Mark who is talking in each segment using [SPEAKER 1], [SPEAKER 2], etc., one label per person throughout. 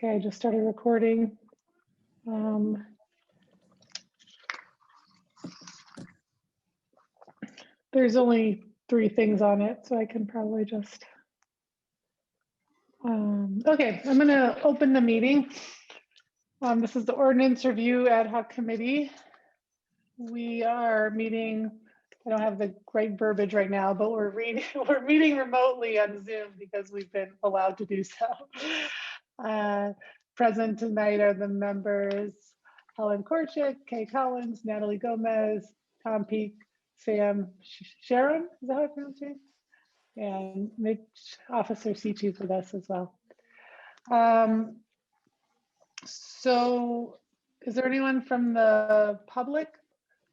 [SPEAKER 1] Okay, I just started recording. There's only 3 things on it, so I can probably just. Okay, I'm going to open the meeting. This is the Ordinance Review Ad Hoc Committee. We are meeting. I don't have the great verbiage right now, but we're meeting remotely on Zoom because we've been allowed to do so. Present tonight are the members Helen Korchik, Kay Collins, Natalie Gomez, Tom Peak, Sam Sharon, is that how I pronounce it? And Mitch, Officer C2 with us as well. So is there anyone from the public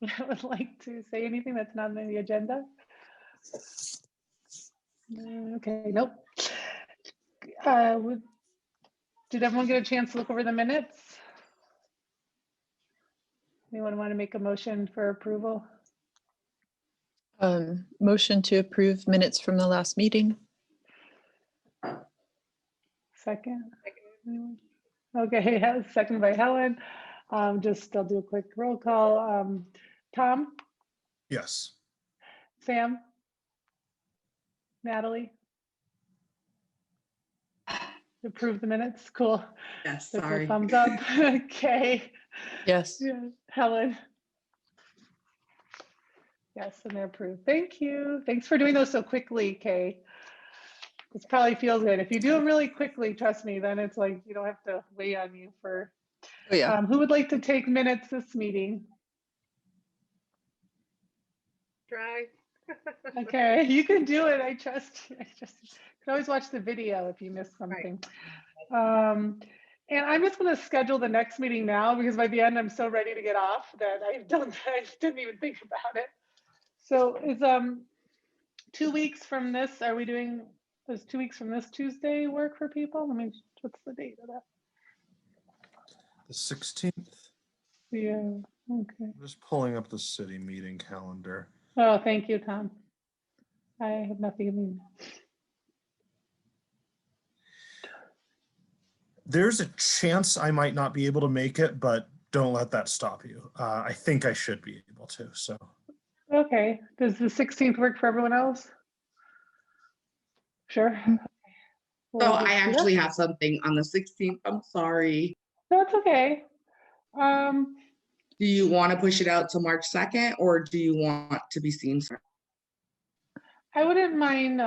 [SPEAKER 1] that would like to say anything that's not on the agenda? Okay, nope. Did everyone get a chance to look over the minutes? Anyone want to make a motion for approval?
[SPEAKER 2] Motion to approve minutes from the last meeting.
[SPEAKER 1] Second. Okay, second by Helen. I'll do a quick roll call. Tom?
[SPEAKER 3] Yes.
[SPEAKER 1] Sam? Natalie? Approve the minutes? Cool.
[SPEAKER 4] Yes,
[SPEAKER 1] That's
[SPEAKER 4] sorry.
[SPEAKER 1] a thumbs up. Okay.
[SPEAKER 2] Yes.
[SPEAKER 1] Yeah. Helen? Yes, and they're approved. Thank you. Thanks for doing those so quickly, Kay. This probably feels good. If you do them really quickly, trust me, then it's like you don't have to wait on you for.
[SPEAKER 2] Oh, yeah.
[SPEAKER 1] Who would like to take minutes this meeting?
[SPEAKER 4] Try.
[SPEAKER 1] Okay, you can do it. I trust you. You can always watch the video if you miss something. Right. And I'm just going to schedule the next meeting now because by the end I'm so ready to get off that I didn't even think about it. So is 2 weeks from this, are we doing, does 2 weeks from this Tuesday work for people? Let me, what's the date of that?
[SPEAKER 3] The 16th.
[SPEAKER 1] Yeah, okay.
[SPEAKER 3] I'm just pulling up the city meeting calendar.
[SPEAKER 1] Oh, thank you, Tom. I have nothing in me.
[SPEAKER 3] There's a chance I might not be able to make it, but don't let that stop you. I think I should be able to, so.
[SPEAKER 1] Okay, does the 16th work for everyone else? Sure.
[SPEAKER 4] So I actually have something on the 16th. I'm sorry.
[SPEAKER 1] No, it's okay.
[SPEAKER 4] Do you want to push it out to March 2nd or do you want to be seen?
[SPEAKER 1] I wouldn't mind.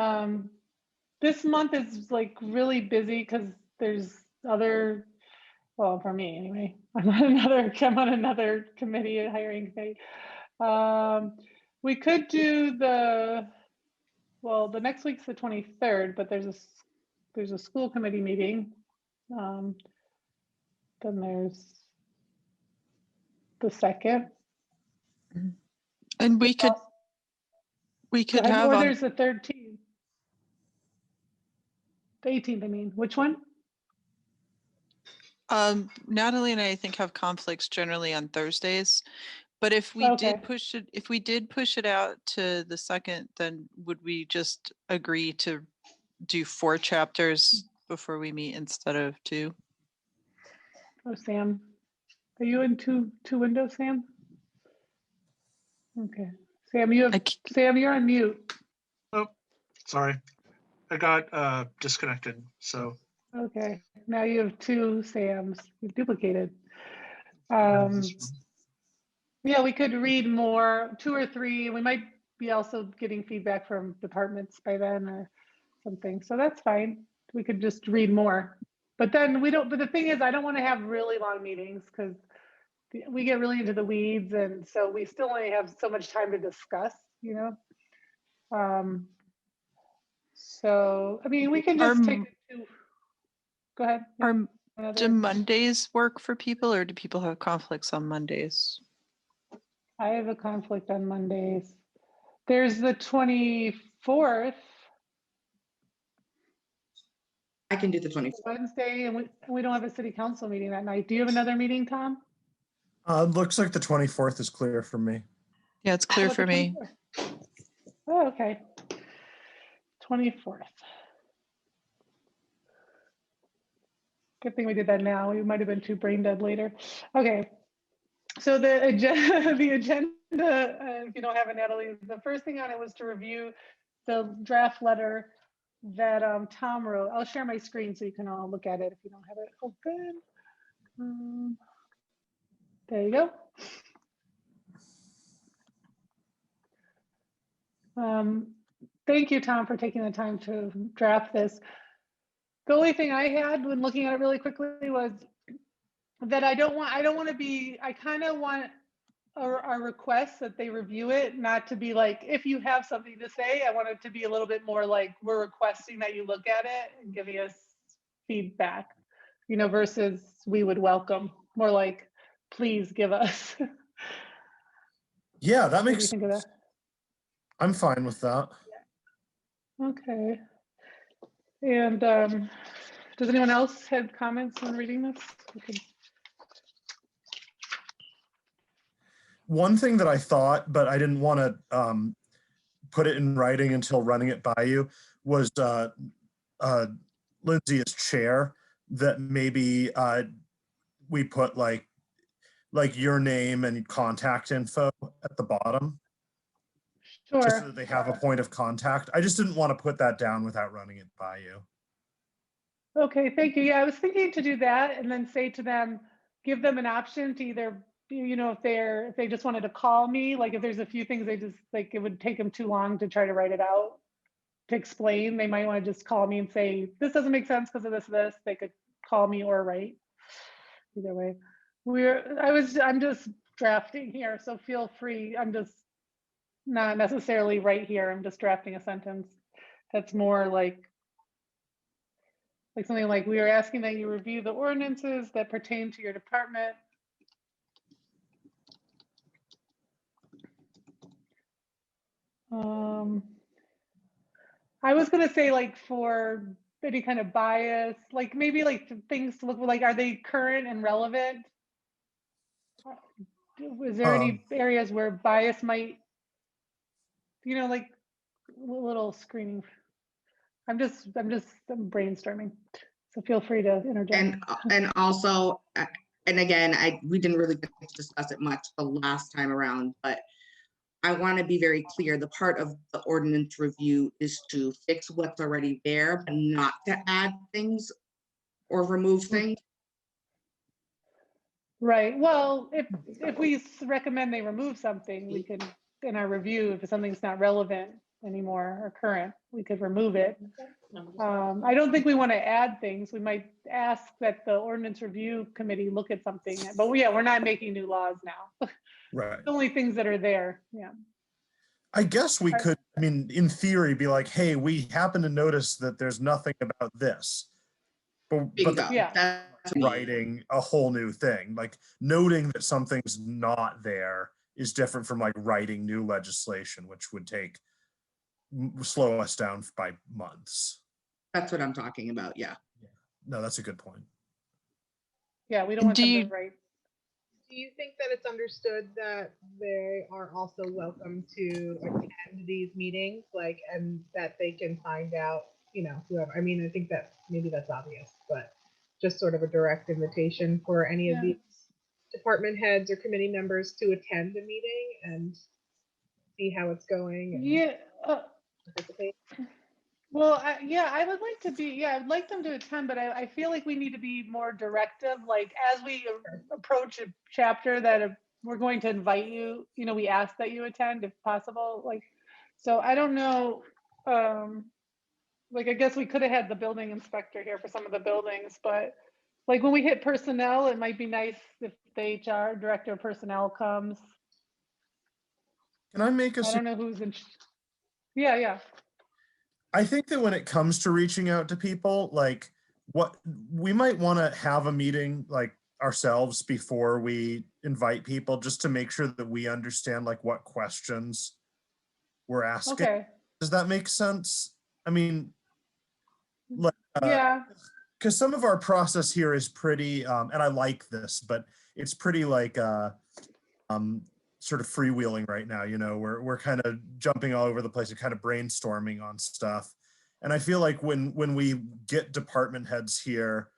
[SPEAKER 1] This month is like really busy because there's other, well, for me anyway, I'm on another committee, a hiring committee. We could do the next week's the 23rd, but there's a school committee meeting. Then there's the 2nd.
[SPEAKER 2] And we could have
[SPEAKER 1] or
[SPEAKER 2] on,
[SPEAKER 1] there's the 13th. The 18th, I mean, which one?
[SPEAKER 2] Natalie and I think have conflicts generally on Thursdays, but if we did push it out to the 2nd, then would we just agree to do 4 chapters before we meet instead of 2?
[SPEAKER 1] Oh, Sam, are you in two windows, Sam? Okay, Sam, Sam, you're on mute.
[SPEAKER 5] Oh, sorry. I got disconnected, so.
[SPEAKER 1] Okay, now you have 2 Sams. You've duplicated. Yeah, we could read more, 2 or 3. We might be also getting feedback from departments by then or something. So that's fine. We could just read more. But then but the thing is, I don't want to have really long meetings because we get really into the weeds. And so we still only have so much time to discuss, you know? So, I mean, we can just take it to, go ahead. Yeah,
[SPEAKER 2] do Mondays work for people or do people have conflicts on Mondays?
[SPEAKER 1] I have a conflict on Mondays. There's the 24th.
[SPEAKER 4] I can do the 24th.
[SPEAKER 1] Wednesday, and we don't have a city council meeting that night. Do you have another meeting, Tom?
[SPEAKER 3] Looks like the 24th is clear for me.
[SPEAKER 2] Yeah, it's clear for me.
[SPEAKER 1] Oh, okay. 24th. Good thing we did that now. We might have been too brain dead later. Okay. So the agenda, if you don't have it, Natalie, the first thing on it was to review the draft letter that Tom wrote. I'll share my screen so you can all look at it if you don't have it open. There you go. Thank you, Tom, for taking the time to draft this. The only thing I had when looking at it really quickly was that I kind of want our request that they review it, not to be like, if you have something to say, I want it to be a little bit more like, we're requesting that you look at it and give us feedback, versus we would welcome, more like, please give us.
[SPEAKER 3] Yeah, that
[SPEAKER 1] What do
[SPEAKER 3] makes
[SPEAKER 1] you think of that?
[SPEAKER 3] I'm fine with that.
[SPEAKER 1] Okay. And does anyone else have comments on reading this?
[SPEAKER 3] One thing that I thought, but I didn't want to put it in writing until running it by you, was Lindsay as chair, that maybe we put like your name and contact info at the bottom, just so
[SPEAKER 1] Sure.
[SPEAKER 3] that they have a point of contact. I just didn't want to put that down without running it by you.
[SPEAKER 1] Okay, thank you. Yeah, I was thinking to do that and then say to them, give them an option to either, if they just wanted to call me, like if there's a few things they just like, it would take them too long to try to write it out to explain, they might want to just call me and say, this doesn't make sense because of this. They could call me or write. Either way. I'm just drafting here, so feel free. I'm just not necessarily right here. I'm just drafting a sentence that's more like something like, we are asking that you review the ordinances that pertain to your department. I was gonna say, like, for any kind of bias, like maybe like things to look like, are they current and relevant? Is there any areas where bias might, like a little screening? I'm brainstorming, so feel free to interject.
[SPEAKER 4] And also, and again, we didn't really get to discuss it much the last time around, but I want to be very clear. The part of the ordinance review is to fix what's already there, but not to add things or remove things.
[SPEAKER 1] Right. Well, if we recommend they remove something, we can, in our review, if something's not relevant anymore or current, we could remove it. I don't think we want to add things. We might ask that the ordinance review committee look at something, but yeah, we're not making new laws now.
[SPEAKER 3] Right.
[SPEAKER 1] Only things that are there. Yeah.
[SPEAKER 3] I guess we could, I mean, in theory, be like, hey, we happen to notice that there's nothing about this. But
[SPEAKER 1] yeah,
[SPEAKER 4] that's
[SPEAKER 3] writing a whole new thing, like noting that something's not there is different from like writing new legislation, which would slow us down by months.
[SPEAKER 4] That's what I'm talking about. Yeah.
[SPEAKER 3] No, that's a good point.
[SPEAKER 1] Yeah, we don't want them to write.
[SPEAKER 6] Do you think that it's understood that they are also welcome to attend these meetings, and that they can find out, whoever? I mean, I think that maybe that's obvious, but just sort of a direct invitation for any of these department heads or committee members to attend a meeting and see how it's going. And participate.
[SPEAKER 1] Well, I would like to I'd like them to attend, but I feel like we need to be more directive. Like, as we approach a chapter that we're going to invite you, we ask that you attend if possible. Like, so I don't know, I guess we could have had the building inspector here for some of the buildings, but like when we hit personnel, it might be nice if the HR director of personnel comes.
[SPEAKER 3] Can I make a
[SPEAKER 1] I don't know who's in. Yeah.
[SPEAKER 3] I think that when it comes to reaching out to people, like what we might want to have a meeting like ourselves before we invite people, just to make sure that we understand like what questions we're asking.
[SPEAKER 1] Okay.
[SPEAKER 3] Does that make sense? I mean, like,
[SPEAKER 1] yeah.
[SPEAKER 3] Because some of our process here is pretty, and I like this, but it's pretty like sort of freewheeling right now. We're kind of jumping all over the place and kind of brainstorming on stuff. And I feel like when we get department heads here,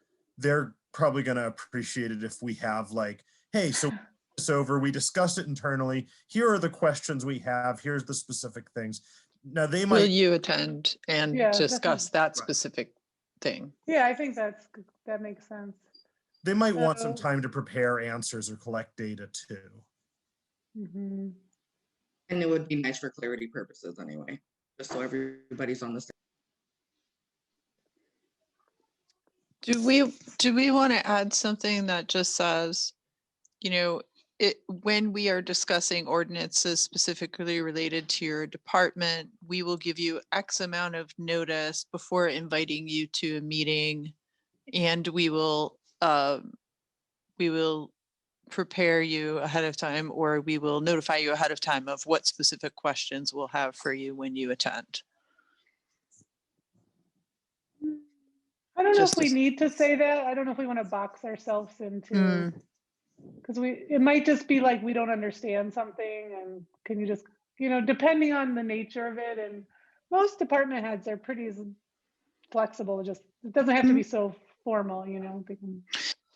[SPEAKER 3] they're probably going to appreciate it if we have like, hey, so it's over, we discussed it internally. Here are the questions we have. Here's the specific things. Now they
[SPEAKER 2] Will
[SPEAKER 3] might,
[SPEAKER 2] you attend and
[SPEAKER 1] Yeah,
[SPEAKER 2] discuss
[SPEAKER 1] definitely.
[SPEAKER 2] that specific thing?
[SPEAKER 1] Yeah, I think that makes sense.
[SPEAKER 3] they might want some
[SPEAKER 1] So-
[SPEAKER 3] time to prepare answers or collect data too.
[SPEAKER 1] Mhm.
[SPEAKER 4] And it would be nice for clarity purposes anyway, just so everybody's on the same.
[SPEAKER 2] Do we want to add something that just says, when we are discussing ordinances specifically related to your department, we will give you X amount of notice before inviting you to a meeting, and we will prepare you ahead of time, or we will notify you ahead of time of what specific questions we'll have for you when you attend.
[SPEAKER 1] I don't know
[SPEAKER 2] Just
[SPEAKER 1] if we
[SPEAKER 2] as-
[SPEAKER 1] need to say that. I don't know if we want to box ourselves into,
[SPEAKER 2] Mm.
[SPEAKER 1] because it might just be like we don't understand something, and can you just, depending on the nature of it, and most department heads are pretty flexible. It doesn't have to be so formal, they can.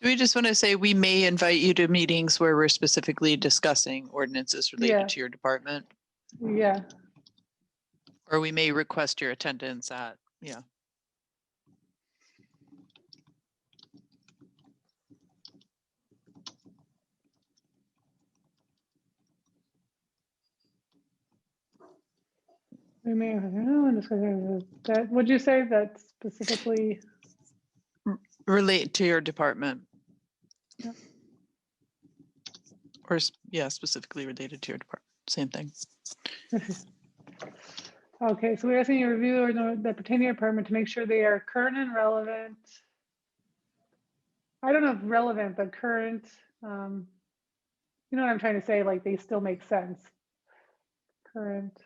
[SPEAKER 2] Do we just want to say we may invite you to meetings where we're specifically discussing ordinances related
[SPEAKER 1] Yeah.
[SPEAKER 2] to your department?
[SPEAKER 1] Yeah,
[SPEAKER 2] Or we may request your attendance at, yeah.
[SPEAKER 1] we may, that, would you say that specifically?
[SPEAKER 2] Relate to your department.
[SPEAKER 1] Yeah.
[SPEAKER 2] Or, specifically related to your department, same thing.
[SPEAKER 1] Okay, so we're asking you to review or that pertain to your department to make sure they are current and relevant. I don't know if relevant, but current, you know what I'm trying to say, like they still make sense. Current,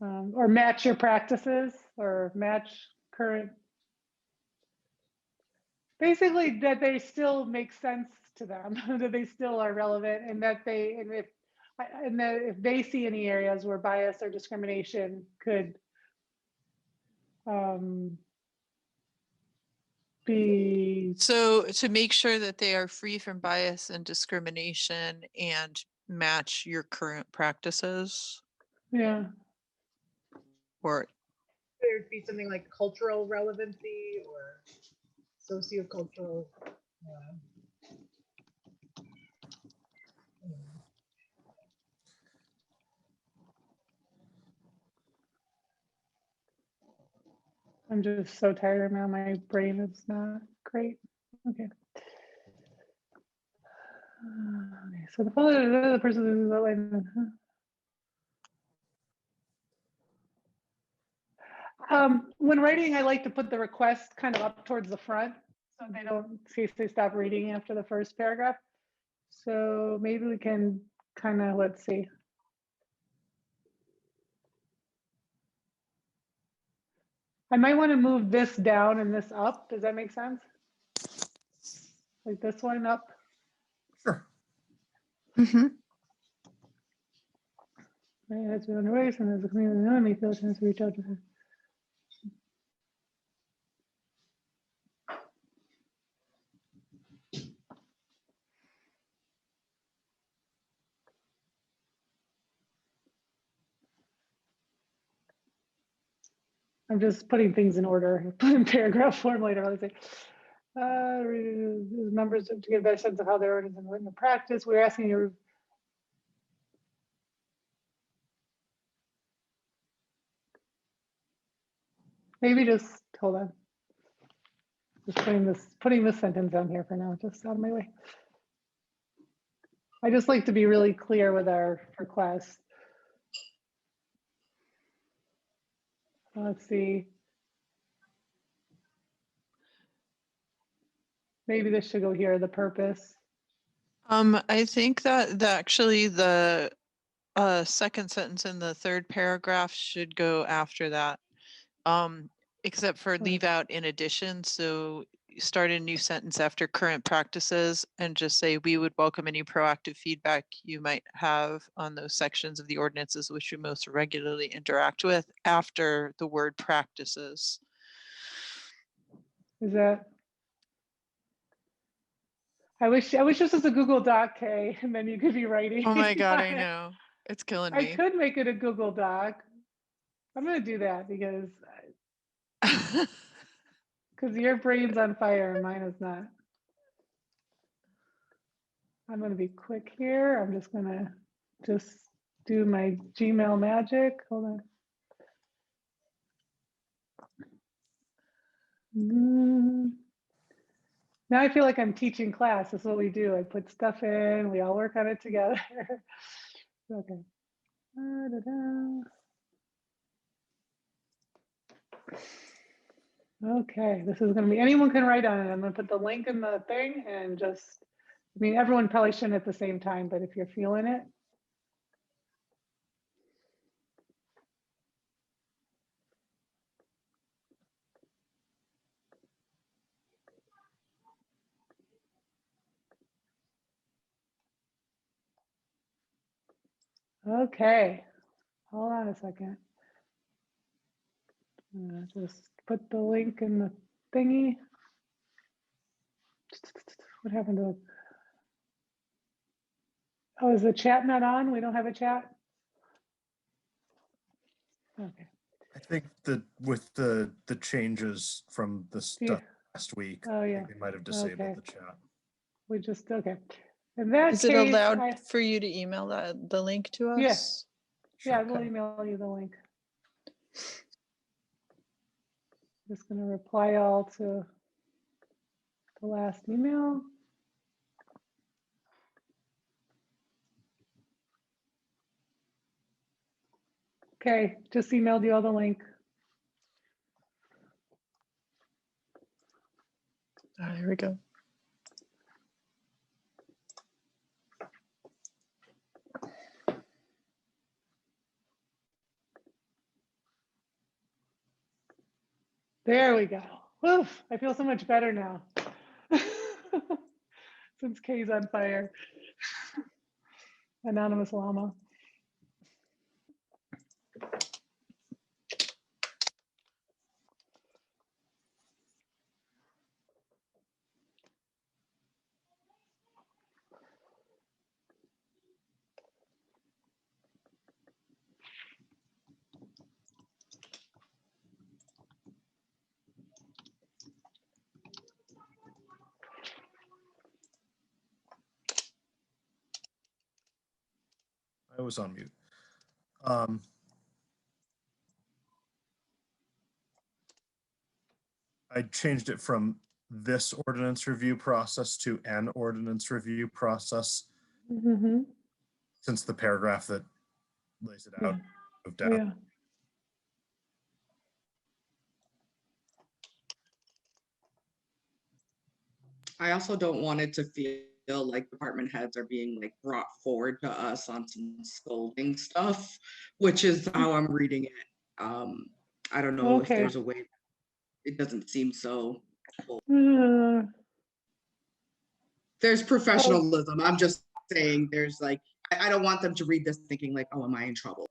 [SPEAKER 1] or match your practices or match current. Basically that they still make sense to them, that they still are relevant, and that if they see any areas where bias or discrimination could be.
[SPEAKER 2] So to make sure that they are free from bias and discrimination and match your current practices,
[SPEAKER 1] Yeah,
[SPEAKER 2] or
[SPEAKER 6] There'd be something like cultural relevancy or sociocultural.
[SPEAKER 1] I'm just so tired now. My brain is not great. Okay. Okay, so the person who's outlined. When writing, I like to put the request kind of up towards the front, so they don't, in case they stop reading after the first paragraph. So maybe we can kind of, let's see. I might want to move this down and this up. Does that make sense? Like this one up.
[SPEAKER 3] Sure.
[SPEAKER 1] Right, that's been underway, and there's a community that may feel a chance to reach out to her. I'm just putting things in order, put in paragraph form later. I'll say, members to get a better sense of how they're already in the practice. We're asking you. Maybe just hold on. Just putting this sentence down here for now, just out of my way. I just like to be really clear with our request. Let's see. Maybe this should go here, the purpose.
[SPEAKER 2] I think that actually the second sentence in the third paragraph should go after that, except for leave out in addition. So start a new sentence after current practices and just say, we would welcome any proactive feedback you might have on those sections of the ordinances which you most regularly interact with, after the word practices.
[SPEAKER 1] Is that? I wish this was a Google Doc, Kay, and then you could be writing.
[SPEAKER 2] Oh my God,
[SPEAKER 1] on
[SPEAKER 2] I
[SPEAKER 1] it.
[SPEAKER 2] know. It's killing
[SPEAKER 1] I
[SPEAKER 2] me.
[SPEAKER 1] could make it a Google Doc. I'm gonna do that because your brain's on fire and mine is not. I'm gonna be quick here. I'm just gonna do my Gmail magic. Hold on. Now I feel like I'm teaching class. This is what we do. I put stuff in, we all work on it together. Okay. Okay, this is gonna be, anyone can write on it. I'm gonna put the link in the thing and just, I mean, everyone probably shouldn't at the same time, but if you're feeling it. Okay, hold on a second. Just put the link in the thingy. What happened to it? Oh, is the chat not on? We don't have a chat? Okay.
[SPEAKER 3] I think that with the changes from the stuff last week,
[SPEAKER 1] Oh,
[SPEAKER 3] I
[SPEAKER 1] yeah.
[SPEAKER 3] think they might have disabled
[SPEAKER 1] Okay.
[SPEAKER 3] the chat.
[SPEAKER 1] We just, okay. In that
[SPEAKER 2] Is
[SPEAKER 1] case,
[SPEAKER 2] it allowed for you to email the link to us?
[SPEAKER 1] Yes. Yeah,
[SPEAKER 3] Sure.
[SPEAKER 1] we'll email you the link. Just gonna reply all to the last email. Okay, just emailed you all the link.
[SPEAKER 2] Here we go.
[SPEAKER 1] There we go. Oof, I feel so much better now. Since Kay's on fire. Anonymous llama.
[SPEAKER 3] I was on mute. I changed it from this ordinance review process to an ordinance review process,
[SPEAKER 1] Mm-hmm.
[SPEAKER 3] since the paragraph that lays it out moved out.
[SPEAKER 1] Yeah.
[SPEAKER 4] I also don't want it to feel like department heads are being like brought forward to us on some scolding stuff, which is how I'm reading it. I don't know if
[SPEAKER 1] Okay.
[SPEAKER 4] there's a way. It doesn't seem so. There's professionalism. I'm just saying there's like, I don't want them to read this thinking like, oh, am I in trouble?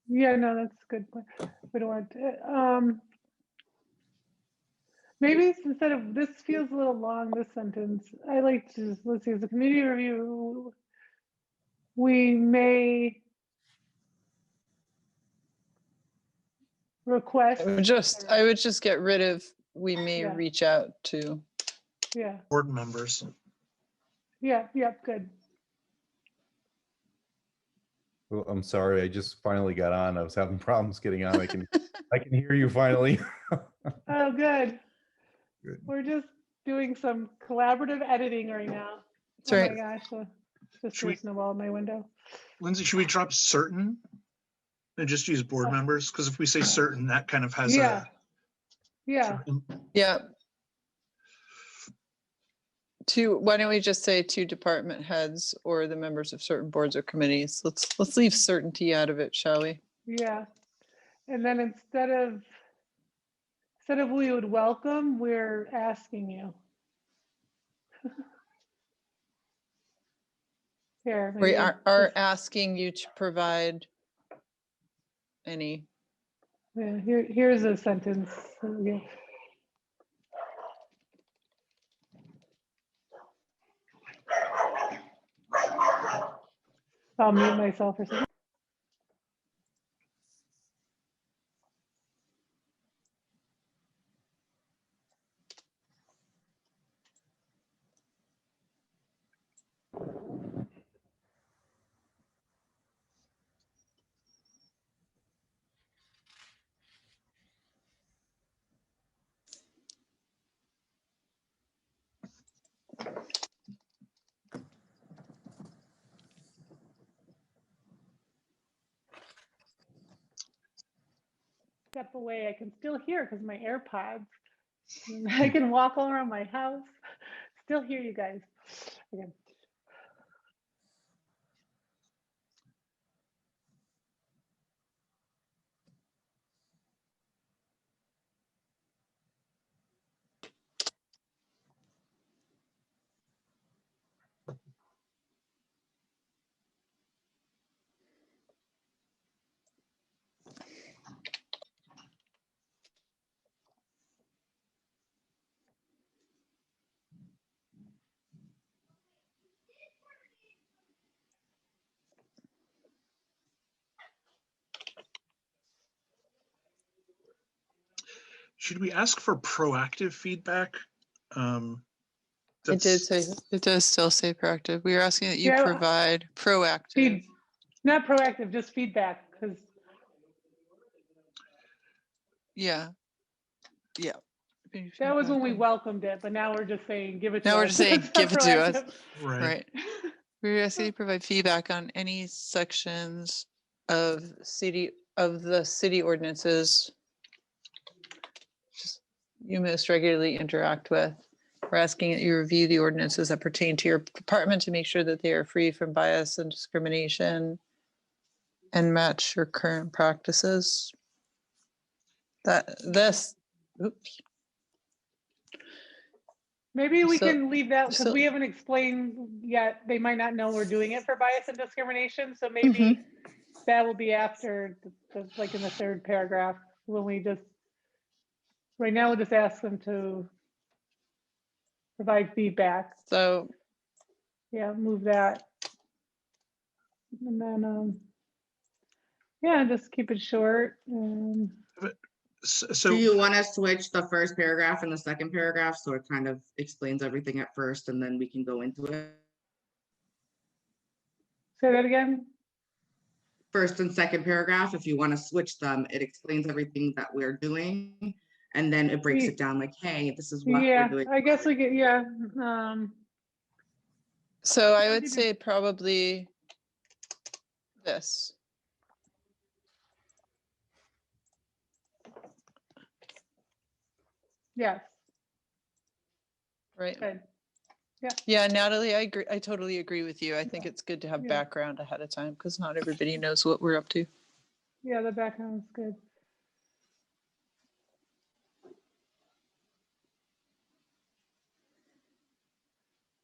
[SPEAKER 1] Yeah, no, that's a good point. We don't want to, maybe instead of, this feels a little long, this sentence, I like to, let's see, as a community review, we may request.
[SPEAKER 2] I would just get rid of, we may
[SPEAKER 1] Yeah.
[SPEAKER 2] reach out to.
[SPEAKER 1] Yeah,
[SPEAKER 5] Board members.
[SPEAKER 1] yeah, good.
[SPEAKER 7] Well, I'm sorry, I just finally got on. I was having problems getting on. I can hear you finally.
[SPEAKER 1] Oh, good.
[SPEAKER 7] Good.
[SPEAKER 1] We're just doing some collaborative editing right now.
[SPEAKER 2] That's
[SPEAKER 1] Oh
[SPEAKER 2] right.
[SPEAKER 1] my gosh, just
[SPEAKER 5] Should we-
[SPEAKER 1] a snowball in my window.
[SPEAKER 5] Lindsay, should we drop certain and just use board members? Because if we say certain, that kind of has
[SPEAKER 1] Yeah.
[SPEAKER 5] a.
[SPEAKER 1] Yeah,
[SPEAKER 2] Yeah. Why don't we just say to department heads or the members of certain boards or committees? Let's leave certainty out of it, shall we?
[SPEAKER 1] yeah. And then instead of we would welcome, we're asking you. Here,
[SPEAKER 2] We
[SPEAKER 1] maybe
[SPEAKER 2] are asking you to provide any.
[SPEAKER 1] yeah, here's a sentence. Okay. I'll mute myself or something. Step away, I can still hear because my AirPods. I can walk all around my house, still hear you guys. Okay.
[SPEAKER 5] Should we ask for proactive feedback?
[SPEAKER 2] It did say, it does still say proactive. We are asking that you
[SPEAKER 1] Yeah,
[SPEAKER 2] provide proactive.
[SPEAKER 1] Not proactive, just feedback, because
[SPEAKER 2] Yeah. Yeah.
[SPEAKER 1] that was when we
[SPEAKER 2] Feedback.
[SPEAKER 1] welcomed it, but now we're just saying, give it to us.
[SPEAKER 2] Now we're just saying,
[SPEAKER 1] It's not
[SPEAKER 2] give it to us.
[SPEAKER 1] proactive.
[SPEAKER 2] Right. We're asking you to provide feedback on any sections of the city ordinances just you most regularly interact with. We're asking that you review the ordinances that pertain to your department to make sure that they are free from bias and discrimination and match your current practices. Oops.
[SPEAKER 1] Maybe we
[SPEAKER 2] So-
[SPEAKER 1] can leave that because
[SPEAKER 2] so-
[SPEAKER 1] we haven't explained yet. They might not know we're doing it for bias and discrimination. So maybe that will be after, like in the third paragraph, when we just, right now we'll just ask them to provide feedback.
[SPEAKER 2] So
[SPEAKER 1] Yeah, move that. And then, yeah, just keep it short.
[SPEAKER 4] Do
[SPEAKER 5] So
[SPEAKER 4] you want to switch the first paragraph and the second paragraph so it kind of explains everything at first and then we can go into it?
[SPEAKER 1] Say that again?
[SPEAKER 4] First and second paragraph, if you want to switch them, it explains everything that we're doing. And then it breaks it down like, hey, this is what
[SPEAKER 1] Yeah,
[SPEAKER 4] we're doing.
[SPEAKER 1] I guess we get, yeah.
[SPEAKER 2] So I would say probably this.
[SPEAKER 1] Yes,
[SPEAKER 2] Right.
[SPEAKER 1] good.
[SPEAKER 2] Yeah, Natalie, I agree. I totally agree with you. I think it's good to have
[SPEAKER 1] Yeah.
[SPEAKER 2] background ahead of time because not everybody knows what we're up to.
[SPEAKER 1] Yeah, the background is good.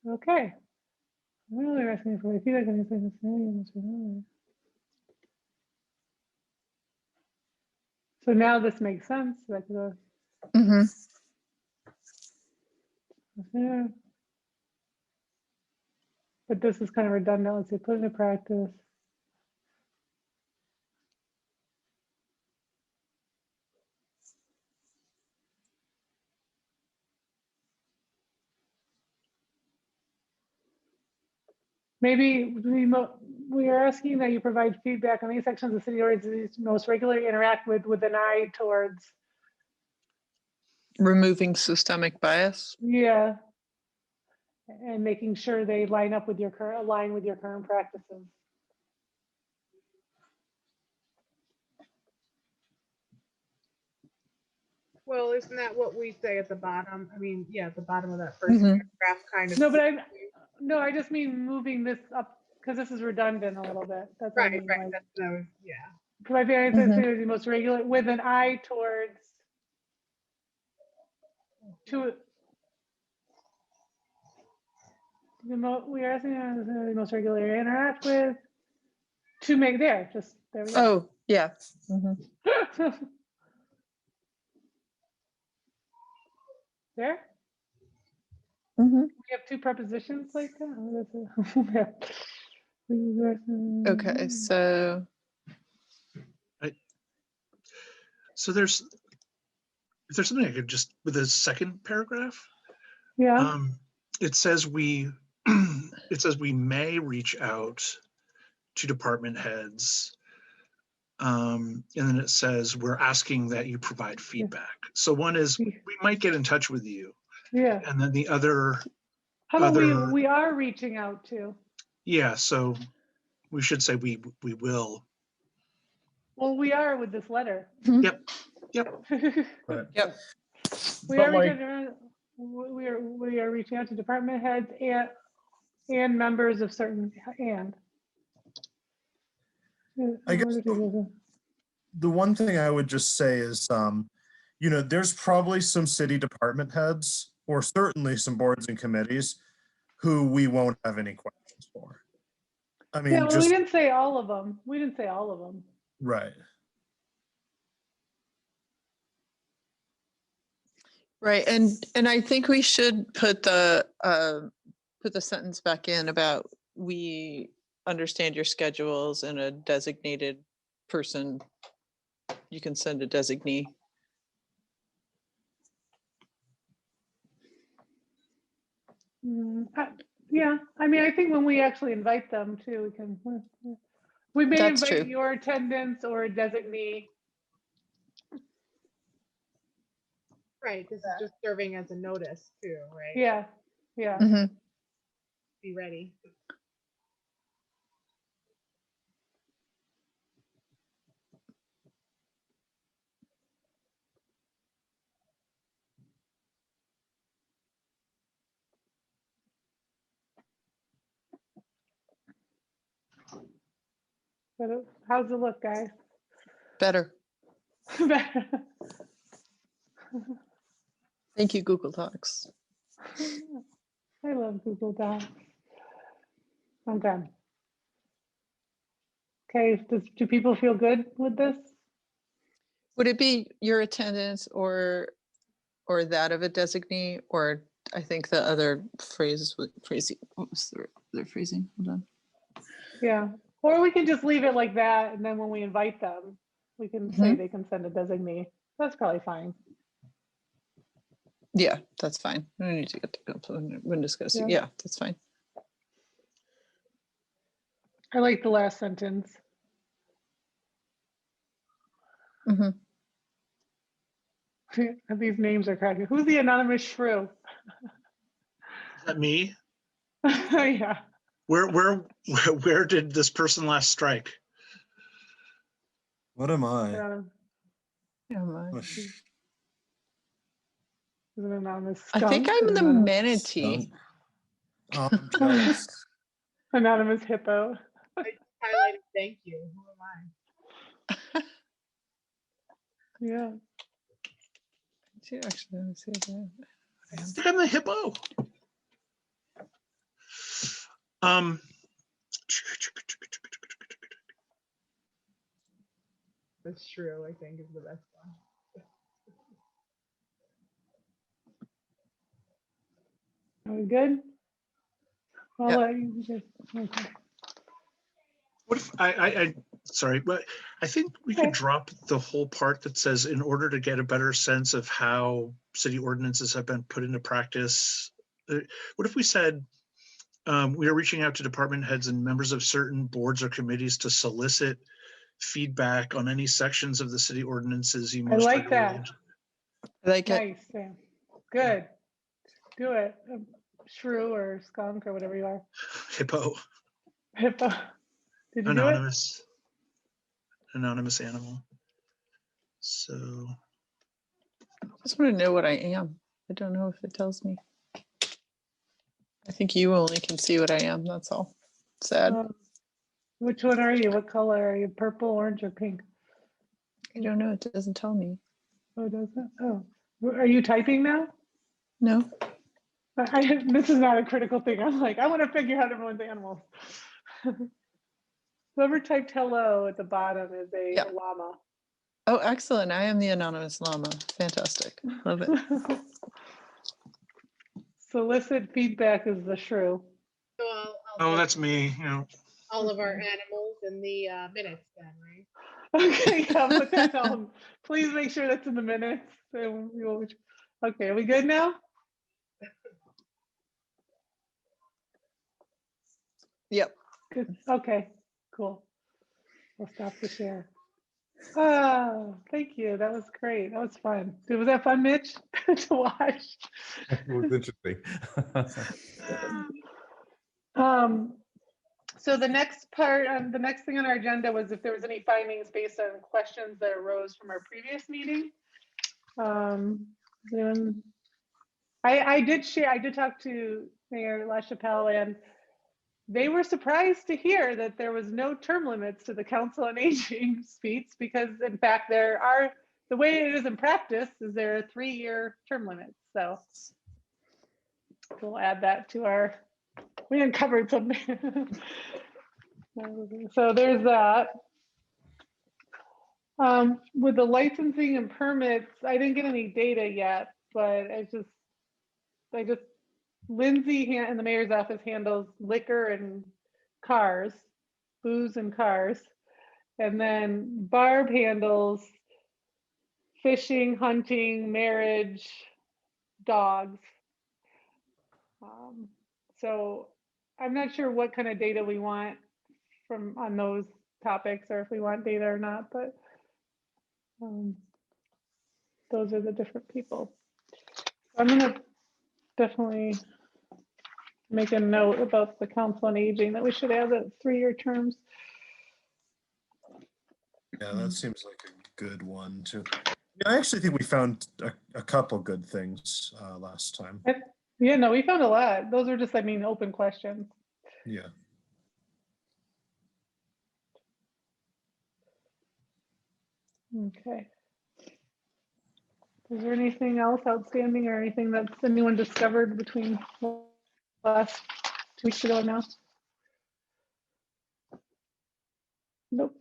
[SPEAKER 1] Okay. Really asking for feedback on this. So now this makes sense. Like the, yeah. But this is kind of redundant. Let's see, put into practice. Maybe we are asking that you provide feedback on these sections of city ordinances you most regularly interact with an eye towards.
[SPEAKER 2] Removing systemic bias.
[SPEAKER 1] Yeah. And making sure they line up with your current practices.
[SPEAKER 6] Well, isn't that what we say at the bottom? I mean, yeah, at the bottom of that first paragraph kind of.
[SPEAKER 1] No, but I just mean moving this up because this is redundant a little bit. That's what I mean.
[SPEAKER 6] Right.
[SPEAKER 1] Like,
[SPEAKER 6] That's what I was, yeah.
[SPEAKER 1] provide the most regular with an eye towards we are asking the most regularly interact with to make there we go.
[SPEAKER 2] Oh, yeah.
[SPEAKER 1] There? We have two prepositions like that? Oh,
[SPEAKER 2] Okay, so
[SPEAKER 5] So there's, if there's something I could just, with the second paragraph,
[SPEAKER 1] Yeah,
[SPEAKER 5] it says we may reach out to department heads. And then it says, we're asking that you provide feedback. So one is, we might get in touch with you.
[SPEAKER 1] yeah.
[SPEAKER 5] And then the other,
[SPEAKER 1] How about we are reaching out to?
[SPEAKER 5] yeah, so we should say we will.
[SPEAKER 1] Well, we are with this letter.
[SPEAKER 5] Yep.
[SPEAKER 3] Right.
[SPEAKER 2] Yep.
[SPEAKER 1] We
[SPEAKER 3] But
[SPEAKER 1] are
[SPEAKER 3] like-
[SPEAKER 1] reaching out, we are reaching out to department heads and members of certain, and.
[SPEAKER 3] I guess the one thing I would just say is, there's probably some city department heads, or certainly some boards and committees, who we won't have any questions for. I mean,
[SPEAKER 1] Yeah, well, we
[SPEAKER 3] just,
[SPEAKER 1] didn't say all of them. We didn't say all of them.
[SPEAKER 3] right.
[SPEAKER 2] right, and I think we should put the sentence back in about we understand your schedules and a designated person. You can send a designee.
[SPEAKER 1] Yeah, I mean, I think when we actually invite them too, we can, we may
[SPEAKER 2] That's
[SPEAKER 1] invite
[SPEAKER 2] true.
[SPEAKER 1] your attendance or a designee.
[SPEAKER 6] Right, this is just serving as a notice too, right?
[SPEAKER 1] Yeah, yeah.
[SPEAKER 2] Mhm.
[SPEAKER 6] Be ready.
[SPEAKER 1] But how's it look, guys?
[SPEAKER 2] Better. Thank you, Google Docs.
[SPEAKER 1] I love Google Docs. I'm done. Okay, do people feel good with this?
[SPEAKER 2] Would it be your attendance or that of a designee, or I think the other phrase was phrasing. What was the phrasing? Hold on.
[SPEAKER 1] Yeah, or we can just leave it like that, and then when we invite them, we can say they can send a designee. That's probably fine.
[SPEAKER 2] Yeah, that's fine. We don't need to get to when discussing.
[SPEAKER 1] Yeah.
[SPEAKER 2] Yeah, that's fine.
[SPEAKER 1] I like the last sentence.
[SPEAKER 2] Mhm.
[SPEAKER 1] These names are cracking. Who's the anonymous shrew?
[SPEAKER 5] Is that me?
[SPEAKER 1] Yeah.
[SPEAKER 5] Where did this person last strike?
[SPEAKER 3] What am I?
[SPEAKER 2] Yeah, my-
[SPEAKER 1] Is it an anonymous
[SPEAKER 2] I think
[SPEAKER 1] skunk?
[SPEAKER 2] I'm
[SPEAKER 1] An
[SPEAKER 2] the
[SPEAKER 1] anonymous-
[SPEAKER 2] manatee.
[SPEAKER 3] Jealous.
[SPEAKER 1] Anonymous hippo.
[SPEAKER 6] Highlighted, thank you. Who am I?
[SPEAKER 1] Yeah.
[SPEAKER 2] Actually, let me see if
[SPEAKER 5] I think I'm the hippo.
[SPEAKER 6] That's true, I think is the best one.
[SPEAKER 1] Are we good? I'll
[SPEAKER 2] Yep.
[SPEAKER 1] let you just, okay.
[SPEAKER 5] What if I sorry, but I think we
[SPEAKER 1] Okay.
[SPEAKER 5] could drop the whole part that says, in order to get a better sense of how city ordinances have been put into practice. What if we said, we are reaching out to department heads and members of certain boards or committees to solicit feedback on any sections of the city ordinances you
[SPEAKER 1] I
[SPEAKER 5] most
[SPEAKER 1] like
[SPEAKER 5] regularly
[SPEAKER 1] that.
[SPEAKER 2] I like it.
[SPEAKER 1] Nice. Yeah. Good. Do it. Shrew or skunk or whatever you are.
[SPEAKER 5] Hippo,
[SPEAKER 1] Hippo. Did you
[SPEAKER 5] anonymous animal. So
[SPEAKER 2] I just want to know what I am. I don't know if it tells me. I think you only can see what I am. That's all.
[SPEAKER 1] do
[SPEAKER 2] Sad.
[SPEAKER 1] it? Which one are you? What color are you? Purple, orange, or pink?
[SPEAKER 2] I don't know. It doesn't tell me.
[SPEAKER 1] Oh, does it? Oh. Are you typing now?
[SPEAKER 2] No.
[SPEAKER 1] This is not a critical thing. I'm like, I want to figure out everyone's animals. Whoever typed hello at the bottom is a
[SPEAKER 2] Yeah.
[SPEAKER 1] llama.
[SPEAKER 2] Oh, excellent. I am the anonymous llama. Fantastic. Love it.
[SPEAKER 1] Solicit feedback is the shrew.
[SPEAKER 6] So I'll
[SPEAKER 5] oh, that's me. You know,
[SPEAKER 6] all of our animals in the minutes then, right?
[SPEAKER 1] Okay, yeah, put that down. Please make sure that's in the minutes. Okay, are we good now?
[SPEAKER 2] Yep.
[SPEAKER 1] Good. Okay, cool. We'll stop the share. Oh, thank you. That was great. That was fun. Was that fun, Mitch, to watch?
[SPEAKER 7] It was interesting.
[SPEAKER 1] So the next part, the next thing on our agenda was if there was any findings based on questions that arose from our previous meeting. Then I did talk to Mayor LaChapelle, and they were surprised to hear that there was no term limits to the Council on Aging seats, because in fact the way it is in practice is there are 3-year term limits. So we'll add that to we uncovered something. So there's that. With the licensing and permits, I didn't get any data yet, but Lindsay in the mayor's office handles liquor and cars, booze and cars. And then Barb handles fishing, hunting, marriage, dogs. So I'm not sure what kind of data we want on those topics, or if we want data or not, but those are the different people. I'm gonna definitely make a note about the Council on Aging that we should add the 3-year terms.
[SPEAKER 3] Yeah, that seems like a good one too. Yeah, I actually think we found a couple good things last time.
[SPEAKER 1] Yeah, no, we found a lot. Those are just, open questions.
[SPEAKER 3] Yeah.
[SPEAKER 1] Okay. Is there anything else outstanding, or anything that's anyone discovered between last 2 weeks ago and now? Nope.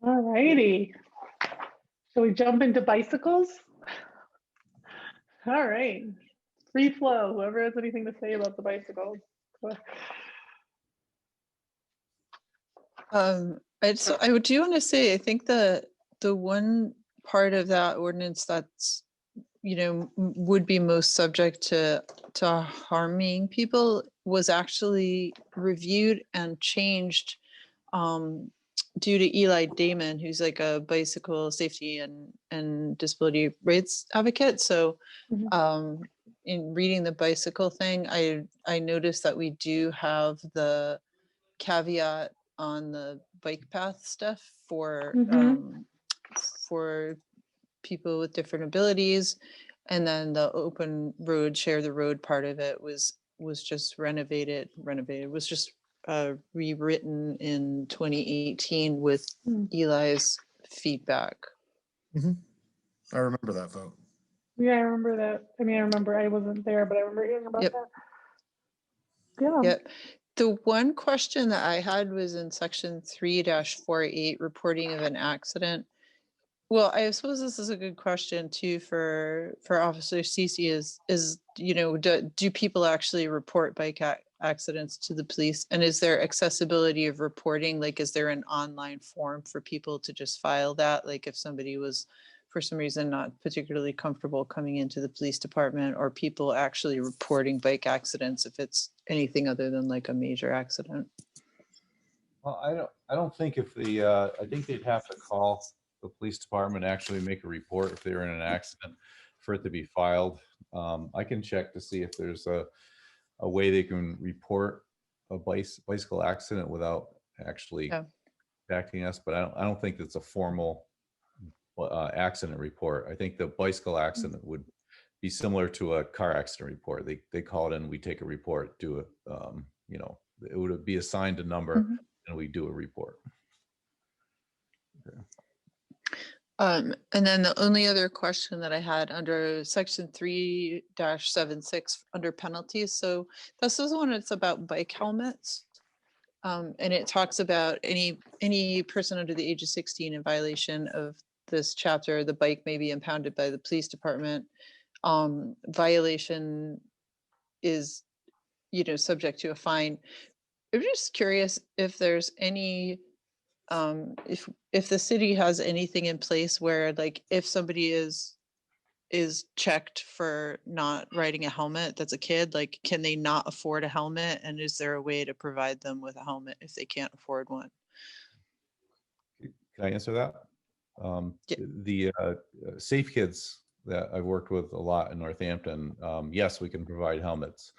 [SPEAKER 1] All righty. Shall we jump into bicycles? All right. Free flow. Whoever has anything to say about the bicycles.
[SPEAKER 2] I do want to say, I think the one part of that ordinance that's, would be most subject to harming people was actually reviewed and changed due to Eli Damon, who's like a bicycle safety and disability rights advocate. So in reading the bicycle thing, I noticed that we do have the caveat on the bike path stuff for people with different abilities, and then the open road, share the road part of it was just renovated was just rewritten in 2018 with Eli's feedback.
[SPEAKER 3] I remember that vote.
[SPEAKER 1] Yeah, I remember that. I wasn't there, but I remember hearing about that. Yeah.
[SPEAKER 2] Yep. The one question that I had was in section 3-48, reporting of an accident. Well, I suppose this is a good question too for Officer Cece is do people actually report bike accidents to the police? And is there accessibility of reporting? Like, is there an online form for people to just file that? Like if somebody was for some reason not particularly comfortable coming into the police department, or people actually reporting bike accidents if it's anything other than like a major accident?
[SPEAKER 7] Well, I don't think if I think they'd have to call the police department, actually make a report if they're in an accident for it to be filed. I can check to see if there's a way they can report a bicycle accident without actually backing us, but I don't think it's a formal accident report. I think the bicycle accident would be similar to a car accident report. They call it in, we take a report, do it, it would be assigned a number and we do a report. Okay.
[SPEAKER 2] And then the only other question that I had under section 3-76 under penalties. So this is one that's about bike helmets. And it talks about any person under the age of 16 in violation of this chapter, the bike may be impounded by the police department. Violation is, subject to a fine. I'm just curious if there's any, if the city has anything in place where, like, if somebody is checked for not riding a helmet, that's a kid, like, can they not afford a helmet? And is there a way to provide them with a helmet if they can't afford one?
[SPEAKER 7] Can I answer that?
[SPEAKER 2] Yeah.
[SPEAKER 7] The Safe Kids that I've worked with a lot in Northampton, yes, we can provide helmets.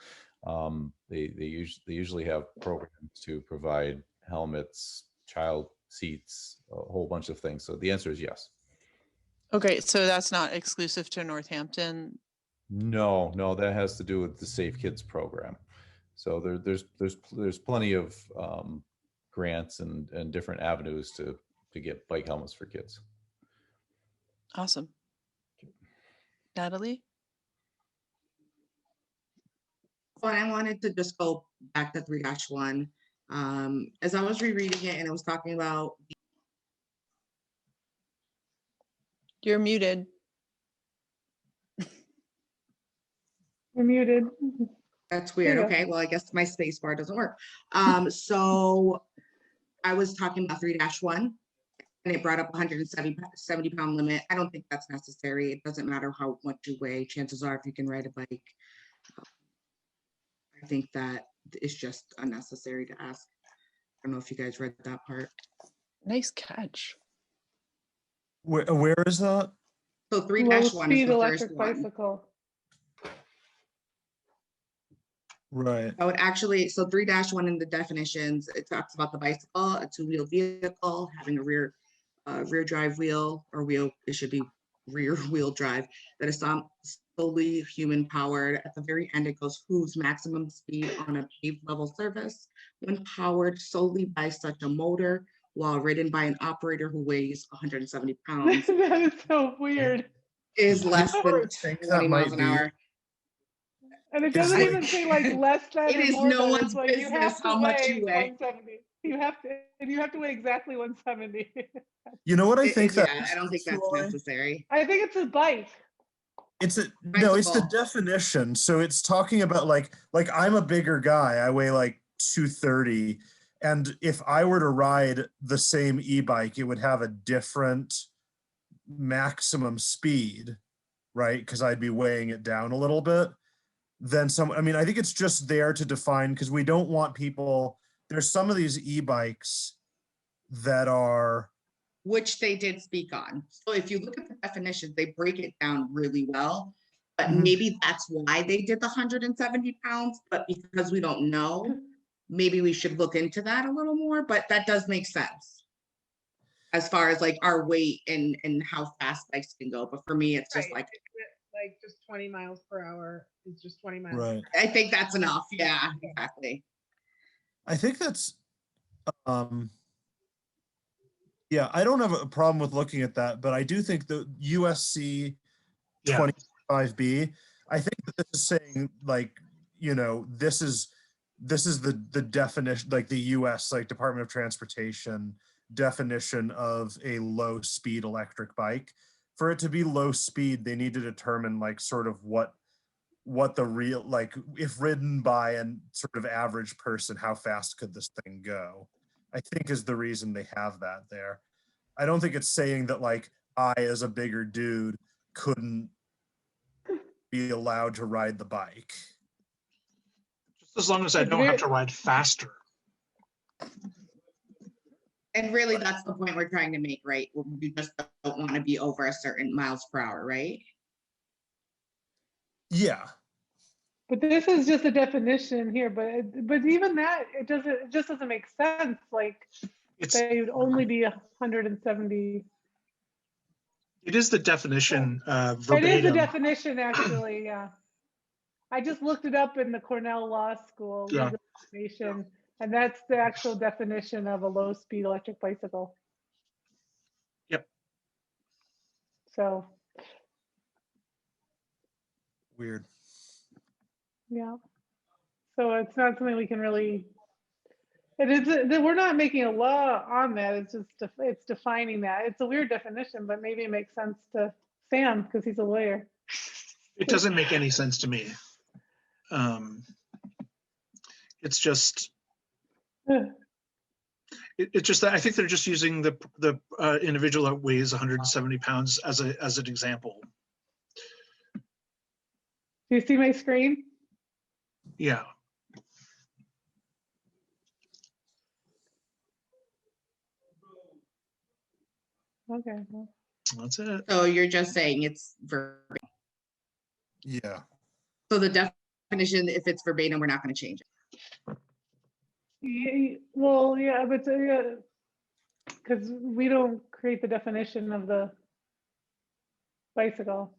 [SPEAKER 7] They usually have programs to provide helmets, child seats, a whole bunch of things. So the answer is yes.
[SPEAKER 2] Okay, so that's not exclusive to Northampton.
[SPEAKER 7] No, that has to do with the Safe Kids program. So there's plenty of grants and different avenues to get bike helmets for kids.
[SPEAKER 2] Awesome. Natalie?
[SPEAKER 4] But I wanted to just go back to 3-1. As I was rereading it and it was talking about,
[SPEAKER 2] You're muted.
[SPEAKER 1] You're muted.
[SPEAKER 4] that's weird.
[SPEAKER 1] There you go.
[SPEAKER 4] Okay, well, I guess my space bar doesn't work. So I was talking about 3-1 and it brought up 170 pound limit. I don't think that's necessary. It doesn't matter how much you weigh. Chances are, if you can ride a bike, I think that is just unnecessary to ask. I don't know if you guys read that part.
[SPEAKER 2] Nice catch.
[SPEAKER 3] Where is that?
[SPEAKER 4] So
[SPEAKER 1] Low
[SPEAKER 4] 3-1 is
[SPEAKER 1] speed
[SPEAKER 4] the
[SPEAKER 1] electric
[SPEAKER 4] first one.
[SPEAKER 1] bicycle.
[SPEAKER 3] Right.
[SPEAKER 4] I would actually, so 3-1 in the definitions, it talks about the bicycle, a two-wheel vehicle, having a rear drive wheel or wheel, it should be rear wheel drive, that is solely human powered. At the very end, it goes, whose maximum speed on a paved level surface when powered solely by such a motor while ridden by an operator who weighs 170 pounds
[SPEAKER 1] That is so weird.
[SPEAKER 4] is less than
[SPEAKER 3] think that
[SPEAKER 4] 20 miles
[SPEAKER 3] might
[SPEAKER 4] an
[SPEAKER 3] be-
[SPEAKER 4] hour.
[SPEAKER 1] And it
[SPEAKER 3] It's
[SPEAKER 1] doesn't
[SPEAKER 3] like-
[SPEAKER 1] even say like less than
[SPEAKER 4] It
[SPEAKER 1] or
[SPEAKER 4] is
[SPEAKER 1] more
[SPEAKER 4] no
[SPEAKER 1] than.
[SPEAKER 4] one's
[SPEAKER 1] It's like you
[SPEAKER 4] business
[SPEAKER 1] have to
[SPEAKER 4] how much
[SPEAKER 1] weigh
[SPEAKER 4] you weigh.
[SPEAKER 1] 170. You have to weigh exactly 170.
[SPEAKER 3] You know what I think that
[SPEAKER 4] Yeah, I don't think that's
[SPEAKER 3] Troy?
[SPEAKER 4] necessary.
[SPEAKER 1] I think it's a bike.
[SPEAKER 3] It's the
[SPEAKER 4] Bicycle.
[SPEAKER 3] definition. So it's talking about like I'm a bigger guy. I weigh like 230. And if I were to ride the same e-bike, it would have a different maximum speed, right? Because I'd be weighing it down a little bit than some. I mean, I think it's just there to define, because we don't want people. There's some of these e-bikes that are.
[SPEAKER 4] Which they did speak on. So if you look at the definitions, they break it down really well. But
[SPEAKER 3] Mhm.
[SPEAKER 4] maybe that's why they did the 170 pounds. But because we don't know, maybe we should look into that a little more. But that does make sense as far as like our weight and how fast bikes can go. But for me, it's just
[SPEAKER 6] Right. Like just 20 miles per hour is just 20 miles.
[SPEAKER 3] Right.
[SPEAKER 4] I think that's enough. Yeah, exactly.
[SPEAKER 3] I think that's. Yeah, I don't have a problem with looking at that, but I do think the USC
[SPEAKER 5] Yeah.
[SPEAKER 3] 25B, I think that this is saying, like, you know, this is the definition, like the US, like Department of Transportation definition of a low speed electric bike. For it to be low speed, they need to determine like sort of what the real, like, if ridden by a sort of average person, how fast could this thing go? I think is the reason they have that there. I don't think it's saying that like I, as a bigger dude, couldn't be allowed to ride the bike.
[SPEAKER 5] Just as long as I don't have to ride faster.
[SPEAKER 4] And really, that's the point we're trying to make, right? You just don't want to be over a certain miles per hour, right?
[SPEAKER 3] Yeah.
[SPEAKER 1] But this is just a definition here. But even that, it just doesn't make sense. Like
[SPEAKER 5] It's
[SPEAKER 1] they would only be 170.
[SPEAKER 5] it is the definition
[SPEAKER 1] It is the
[SPEAKER 5] verbatim.
[SPEAKER 1] definition, actually. Yeah. I just looked it up in the Cornell Law School
[SPEAKER 5] Yeah.
[SPEAKER 1] legal information, and that's the actual definition of a low-speed electric bicycle.
[SPEAKER 5] Yep.
[SPEAKER 1] So,
[SPEAKER 3] Weird.
[SPEAKER 1] yeah. So it's not something we can really. It is. We're not making a law on that. It's just it's defining that. It's a weird definition, but maybe it makes sense to Sam because he's a lawyer.
[SPEAKER 5] It doesn't make any sense to me. It's just, It's just that I think they're just using the individual that weighs 170 pounds as an example.
[SPEAKER 1] Do you see my screen?
[SPEAKER 5] Yeah.
[SPEAKER 1] Okay. Well,
[SPEAKER 5] That's it.
[SPEAKER 4] So you're just saying it's verbatim.
[SPEAKER 3] Yeah.
[SPEAKER 4] So the definition, if it's verbatim, we're not going to change it.
[SPEAKER 1] well, yeah, but because we don't create the definition of the bicycle.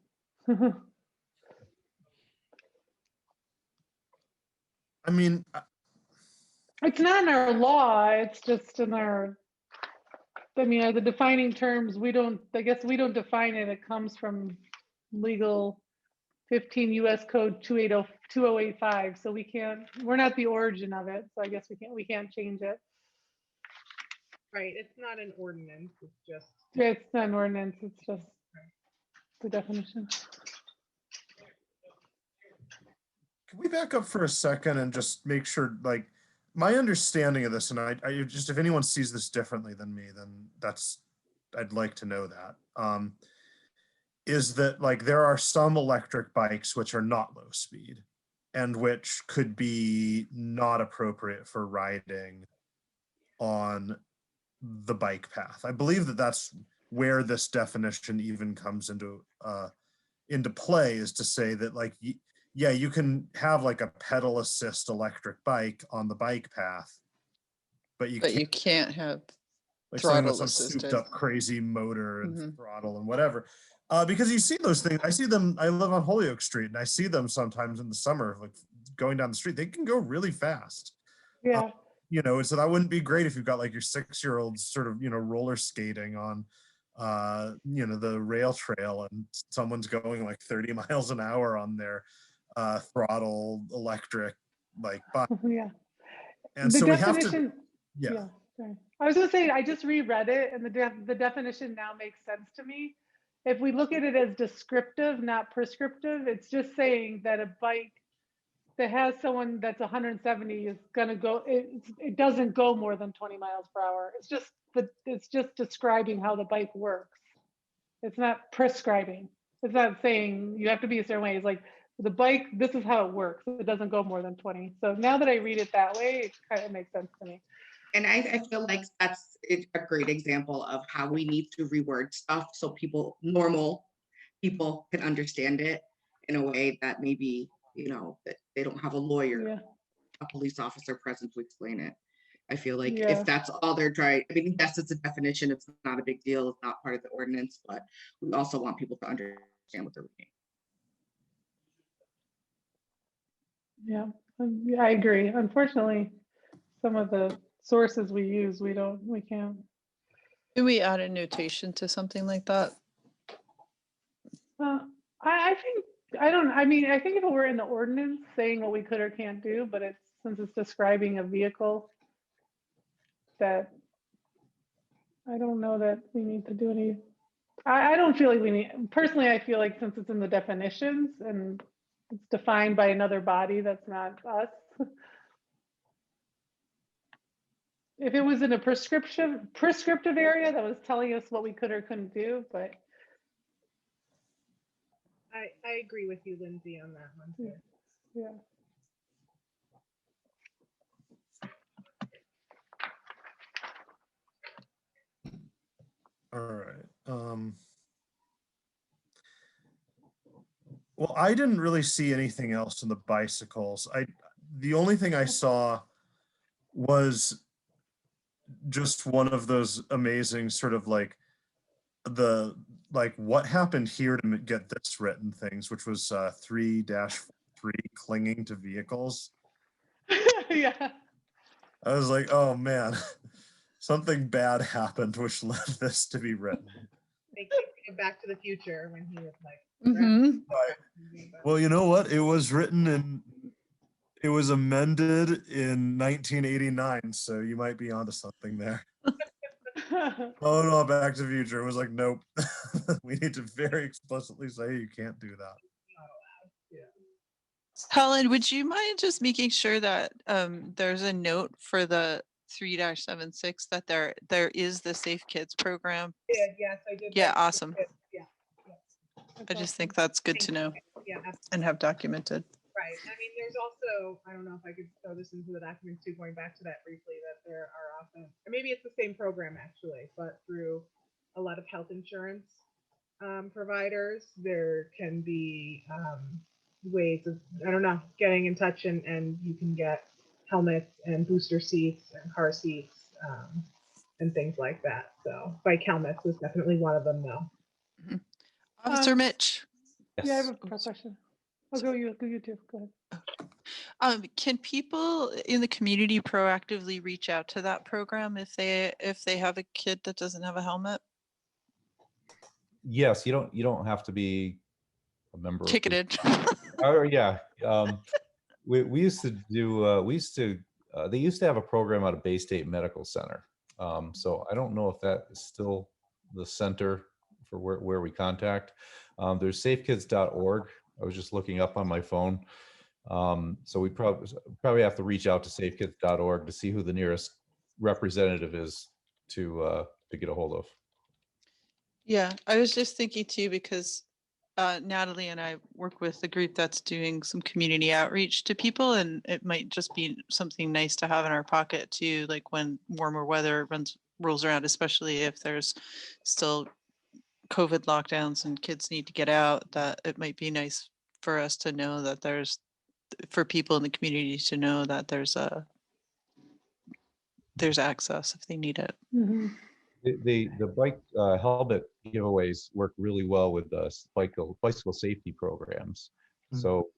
[SPEAKER 3] I mean,
[SPEAKER 1] It's not in our law, it's just in our, I mean, the defining terms, I guess we don't define it. It comes from legal 15 US code 2085. So we're not the origin of it. So I guess we can't change it.
[SPEAKER 6] Right, it's not an ordinance, it's just.
[SPEAKER 1] Yeah, it's not an ordinance, it's just the definition.
[SPEAKER 3] can we back up for a second and just make sure, like, my understanding of this, and I just, if anyone sees this differently than me, then I'd like to know that, is that like there are some electric bikes which are not low speed and which could be not appropriate for riding on the bike path. I believe that that's where this definition even comes into play, is to say that like, yeah, you can have like a pedal assist electric bike on the bike path, but you
[SPEAKER 2] can't have
[SPEAKER 3] like something with
[SPEAKER 2] throttle
[SPEAKER 3] some souped
[SPEAKER 2] assisted.
[SPEAKER 3] up crazy motor and
[SPEAKER 2] Mhm.
[SPEAKER 3] throttle and whatever. Because you see those things. I see them. I live on Holyoke Street, and I see them sometimes in the summer, like going down the street. They can go really fast.
[SPEAKER 1] Yeah.
[SPEAKER 3] You know, so that wouldn't be great if you've got like your 6-year-old sort of, you know, roller skating on, you know, the rail trail, and someone's going like 30 miles an hour on their throttle electric like bike.
[SPEAKER 1] Yeah.
[SPEAKER 3] And
[SPEAKER 1] The
[SPEAKER 3] so we have to,
[SPEAKER 1] definition.
[SPEAKER 3] yeah.
[SPEAKER 1] Sorry. I was gonna say, I just reread it, and the definition now makes sense to me. If we look at it as descriptive, not prescriptive, it's just saying that a bike that has someone that's 170 is gonna go, it doesn't go more than 20 miles per hour. It's just describing how the bike works. It's not prescribing. It's not saying you have to be a certain way. It's like the bike, this is how it works. It doesn't go more than 20. So now that I read it that way, it kind of makes sense to me.
[SPEAKER 4] And I feel like that's a great example of how we need to reword stuff so normal people can understand it in a way that maybe, you know, that they don't have a lawyer,
[SPEAKER 1] Yeah.
[SPEAKER 4] a police officer present to explain it. I feel like
[SPEAKER 1] Yeah.
[SPEAKER 4] if that's all they're trying, I mean, yes, it's a definition, it's not a big deal, it's not part of the ordinance, but we also want people to understand what they're reading.
[SPEAKER 1] Yeah, I agree. Unfortunately, some of the sources we use, we can't.
[SPEAKER 2] Can we add a notation to something like that?
[SPEAKER 1] I think, I mean, I think if it were in the ordinance saying what we could or can't do, but since it's describing a vehicle, that I don't know that we need to do any, I don't feel like we need, personally, I feel like since it's in the definitions and it's defined by another body that's not us. If it was in a prescriptive area that was telling us what we could or couldn't do, but.
[SPEAKER 6] I agree with you, Lindsay, on that one too.
[SPEAKER 1] Yeah.
[SPEAKER 3] All right. Well, I didn't really see anything else in the bicycles. The only thing I saw was just one of those amazing sort of like what happened here to get this written things, which was 3-3 clinging to vehicles.
[SPEAKER 1] Yeah.
[SPEAKER 3] I was like, oh man, something bad happened which led this to be written.
[SPEAKER 6] They came Back to the Future when he was like.
[SPEAKER 2] Mhm.
[SPEAKER 3] Right. Well, you know what? It was amended in 1989, so you might be onto something there. Oh no, Back to the Future. It was like, nope. We need to very explicitly say you can't do that.
[SPEAKER 2] Helen, would you mind just making sure that there's a note for the 3-76 that there is the Safe Kids program.
[SPEAKER 6] Yes, I did.
[SPEAKER 2] Yeah,
[SPEAKER 6] that.
[SPEAKER 2] awesome.
[SPEAKER 6] Yeah,
[SPEAKER 2] I just think that's good to know
[SPEAKER 6] yeah, absolutely.
[SPEAKER 2] and have documented.
[SPEAKER 6] Right. I mean, there's also, I don't know if I could throw this into the document too, going back to that briefly, that there are often, or maybe it's the same program actually, but through a lot of health insurance providers, there can be ways of, I don't know, getting in touch, and you can get helmets and booster seats and car seats and things like that. So bike helmets was definitely one of them though.
[SPEAKER 2] Officer Mitch.
[SPEAKER 1] Yeah, I have
[SPEAKER 7] Yes.
[SPEAKER 1] a question. I'll go you too. Go ahead.
[SPEAKER 2] Can people in the community proactively reach out to that program if they have a kid that doesn't have a helmet?
[SPEAKER 7] Yes, you don't have to be a member.
[SPEAKER 2] Ticketed.
[SPEAKER 7] Oh yeah. We used to do, they used to have a program out of Bay State Medical Center. So I don't know if that is still the center for where we contact. There's safekids.org. I was just looking up on my phone. So we probably have to reach out to safekids.org to see who the nearest representative is to get a hold of.
[SPEAKER 2] Yeah, I was just thinking too, because Natalie and I work with a group that's doing some community outreach to people, and it might just be something nice to have in our pocket too, like when warmer weather rolls around, especially if there's still COVID lockdowns and kids need to get out, that it might be nice for us to know that for people in the community to know that there's access if they need it.
[SPEAKER 1] Mm-hmm.
[SPEAKER 7] The bike helmet giveaways work really well with bicycle safety programs.
[SPEAKER 3] Mhm.
[SPEAKER 7] So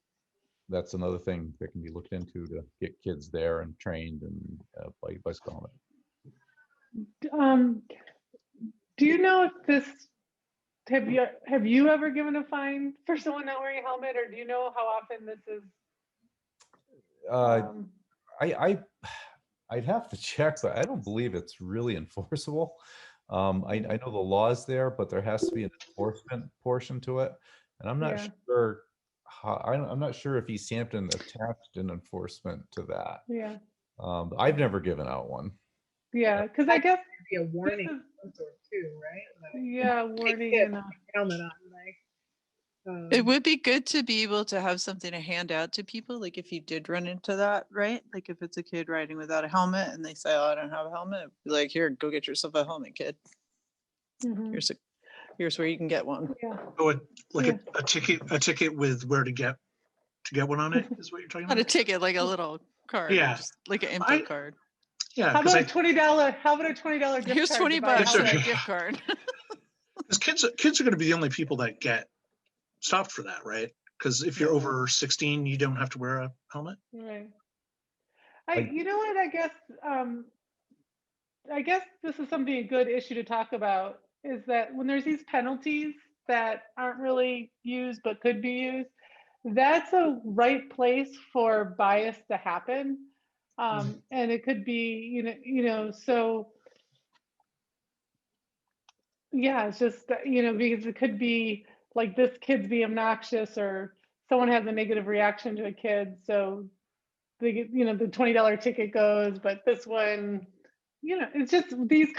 [SPEAKER 7] that's another thing that can be looked into to get kids there and trained and bicycle helmet.
[SPEAKER 1] Do you know if this, have you ever given a fine for someone not wearing a helmet, or do you know how often this is?
[SPEAKER 7] I'd have to check, but I don't believe it's really enforceable. I know the law's there, but there has to be an enforcement portion to it, and I'm not sure how. I'm not sure if Easthampton attached an enforcement to that.
[SPEAKER 1] Yeah.
[SPEAKER 7] I've never given out one.
[SPEAKER 1] Yeah, because I guess
[SPEAKER 6] be a warning of some sort too, right? Like,
[SPEAKER 1] yeah, warning and
[SPEAKER 6] helmet on, like.
[SPEAKER 2] It would be good to be able to have something to hand out to people, like if you did run into that, right? Like if it's a kid riding without a helmet and they say, "Oh, I don't have a helmet," be like, "Here, go get yourself a helmet, kid.
[SPEAKER 1] Mhm.
[SPEAKER 2] Here's where you can get one."
[SPEAKER 1] Yeah.
[SPEAKER 5] Oh, a ticket with where to get one on it is what you're talking
[SPEAKER 2] Not a
[SPEAKER 5] about?
[SPEAKER 2] ticket, like a little card,
[SPEAKER 5] Yeah.
[SPEAKER 2] just like an info card.
[SPEAKER 5] Yeah,
[SPEAKER 1] How about a $20? How about a $20 gift
[SPEAKER 2] Here's
[SPEAKER 1] card?
[SPEAKER 2] $20
[SPEAKER 5] bucks.
[SPEAKER 2] for a gift card.
[SPEAKER 5] because kids are going to be the only people that get stopped for that, right? Because if you're over 16, you don't have to wear a helmet.
[SPEAKER 1] Right. You know what? I guess this is something a good issue to talk about, is that when there's these penalties that aren't really used but could be used, that's a right place for bias to happen. And it could be, so yeah, it's just, because it could be like this kid's being obnoxious, or someone has a negative reaction to a kid, so they get, the $20 ticket goes, but this one, it's just these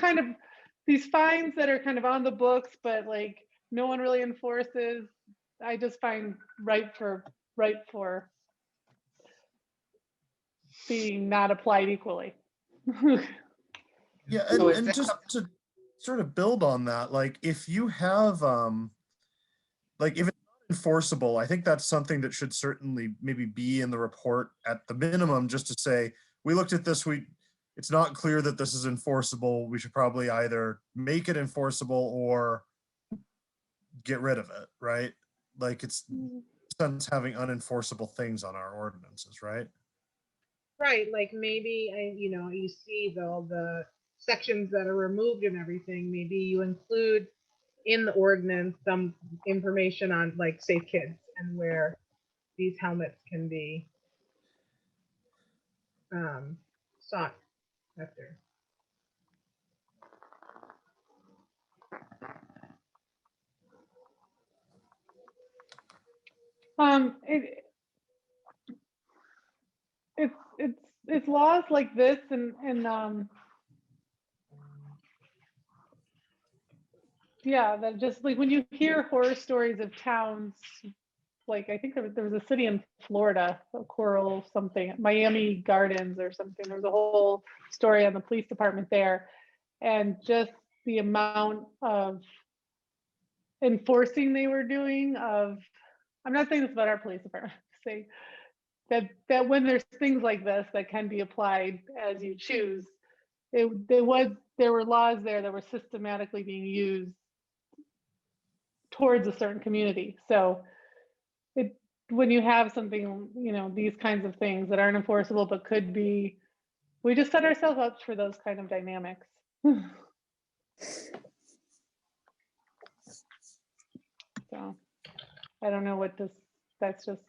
[SPEAKER 1] fines that are kind of on the books, but like no one really enforces. I just find right for being not applied equally.
[SPEAKER 3] Yeah,
[SPEAKER 4] So
[SPEAKER 3] and just to sort of build on that, like if you have like if it's not enforceable, I think that's something that should certainly maybe be in the report at the minimum, just to say, we looked at this, it's not clear that this is enforceable. We should probably either make it enforceable or get rid of it, right? Like it's sense having unenforceable things on our ordinances, right?
[SPEAKER 6] Right, like maybe, you see all the sections that are removed and everything, maybe you include in the ordinance some information on like Safe Kids and where these helmets can be sought after.
[SPEAKER 1] It's it's laws like this and yeah, that just like when you hear horror stories of towns, like I think there was a city in Florida, Coral something, Miami Gardens or something. There was a whole story on the police department there, and just the amount of enforcing they were doing of, I'm not saying this about our police department, say that when there's things like this that can be applied as you choose, there were laws there that were systematically being used towards a certain community. So when you have something, you know, these kinds of things that aren't enforceable but could be, we just set ourselves up for those kind of dynamics. So I don't know what this, that's just,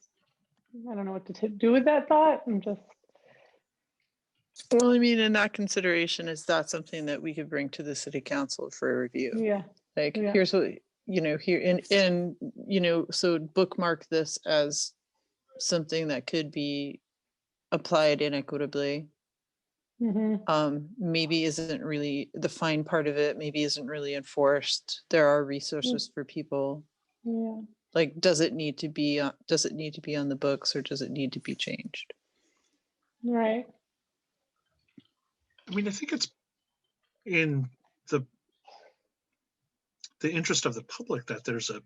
[SPEAKER 1] I don't know what to do with that thought. I'm just.
[SPEAKER 2] Well, I mean, in that consideration, is that something that we could bring to the city council for a review?
[SPEAKER 1] Yeah.
[SPEAKER 2] Like,
[SPEAKER 1] Yeah.
[SPEAKER 2] here's what, you know, here and, you know, so bookmark this as something that could be applied inequitably. Maybe isn't really the fine part of it, maybe isn't really enforced. There are resources for people.
[SPEAKER 1] Yeah.
[SPEAKER 2] Like, does it need to be on the books, or does it need to be changed?
[SPEAKER 1] Right.
[SPEAKER 5] I mean, I think it's in the interest of the public that there's a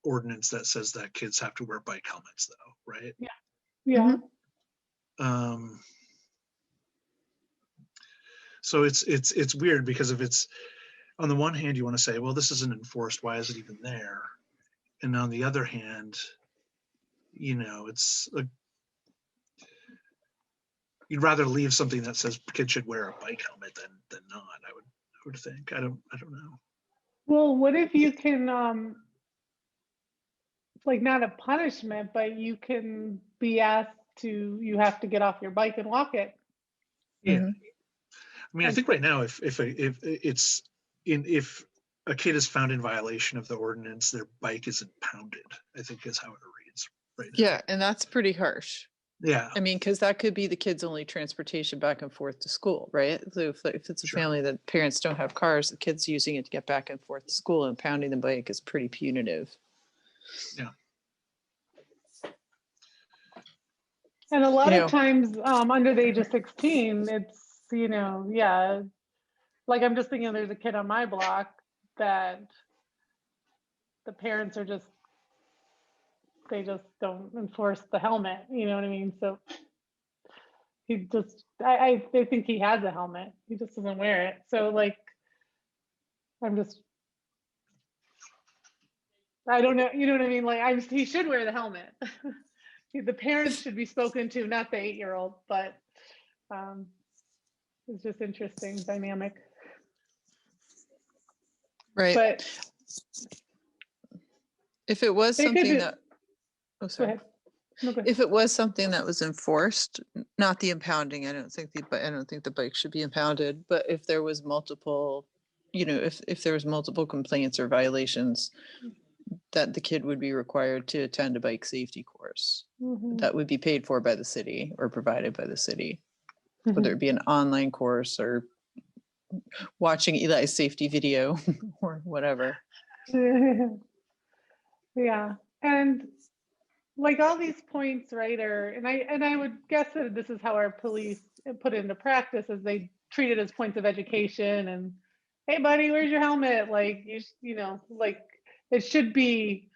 [SPEAKER 5] ordinance that says that kids have to wear bike helmets, though, right?
[SPEAKER 1] Yeah. Yeah.
[SPEAKER 5] So it's weird, because if it's, on the one hand, you want to say, well, this isn't enforced, why is it even there? And on the other hand, you know, it's you'd rather leave something that says kids should wear a bike helmet than not. I would think. I don't know.
[SPEAKER 1] Well, what if you can, like, not a punishment, but you can be asked to, you have to get off your bike and walk it.
[SPEAKER 5] Yeah. I mean, I think right now, if a kid is found in violation of the ordinance, their bike is impounded, I think is how it reads right now.
[SPEAKER 2] Yeah, and that's pretty harsh.
[SPEAKER 5] Yeah.
[SPEAKER 2] I mean, because that could be the kid's only transportation back and forth to school, right? So if it's a family that parents don't have cars, the kid's using it to get back and forth to school, and pounding the bike is pretty punitive.
[SPEAKER 5] Yeah.
[SPEAKER 1] And a lot of times under the age of 16, it's, you know, yeah, like I'm just thinking there's a kid on my block that the parents are just, they just don't enforce the helmet, you know what I mean? So he just, I think he has a helmet, he just doesn't wear it. So like, I'm just, I don't know, you know what I mean? Like he should wear the helmet. The parents should be spoken to, not the 8-year-old, but it's just interesting dynamic.
[SPEAKER 2] Right.
[SPEAKER 1] But
[SPEAKER 2] if it was something that, oh, sorry.
[SPEAKER 1] Go ahead. No, go ahead.
[SPEAKER 2] If it was something that was enforced, not the impounding, I don't think the bike should be impounded, but if there was multiple, you know, if there was multiple complaints or violations, that the kid would be required to attend a bike safety course that would be paid for by the city or provided by the city, whether it be an online course or watching Eli's safety video or whatever.
[SPEAKER 1] Yeah, and like all these points, right, and I would guess that this is how our police put it into practice, as they treat it as points of education and, hey buddy, where's your helmet? Like you know, like it should be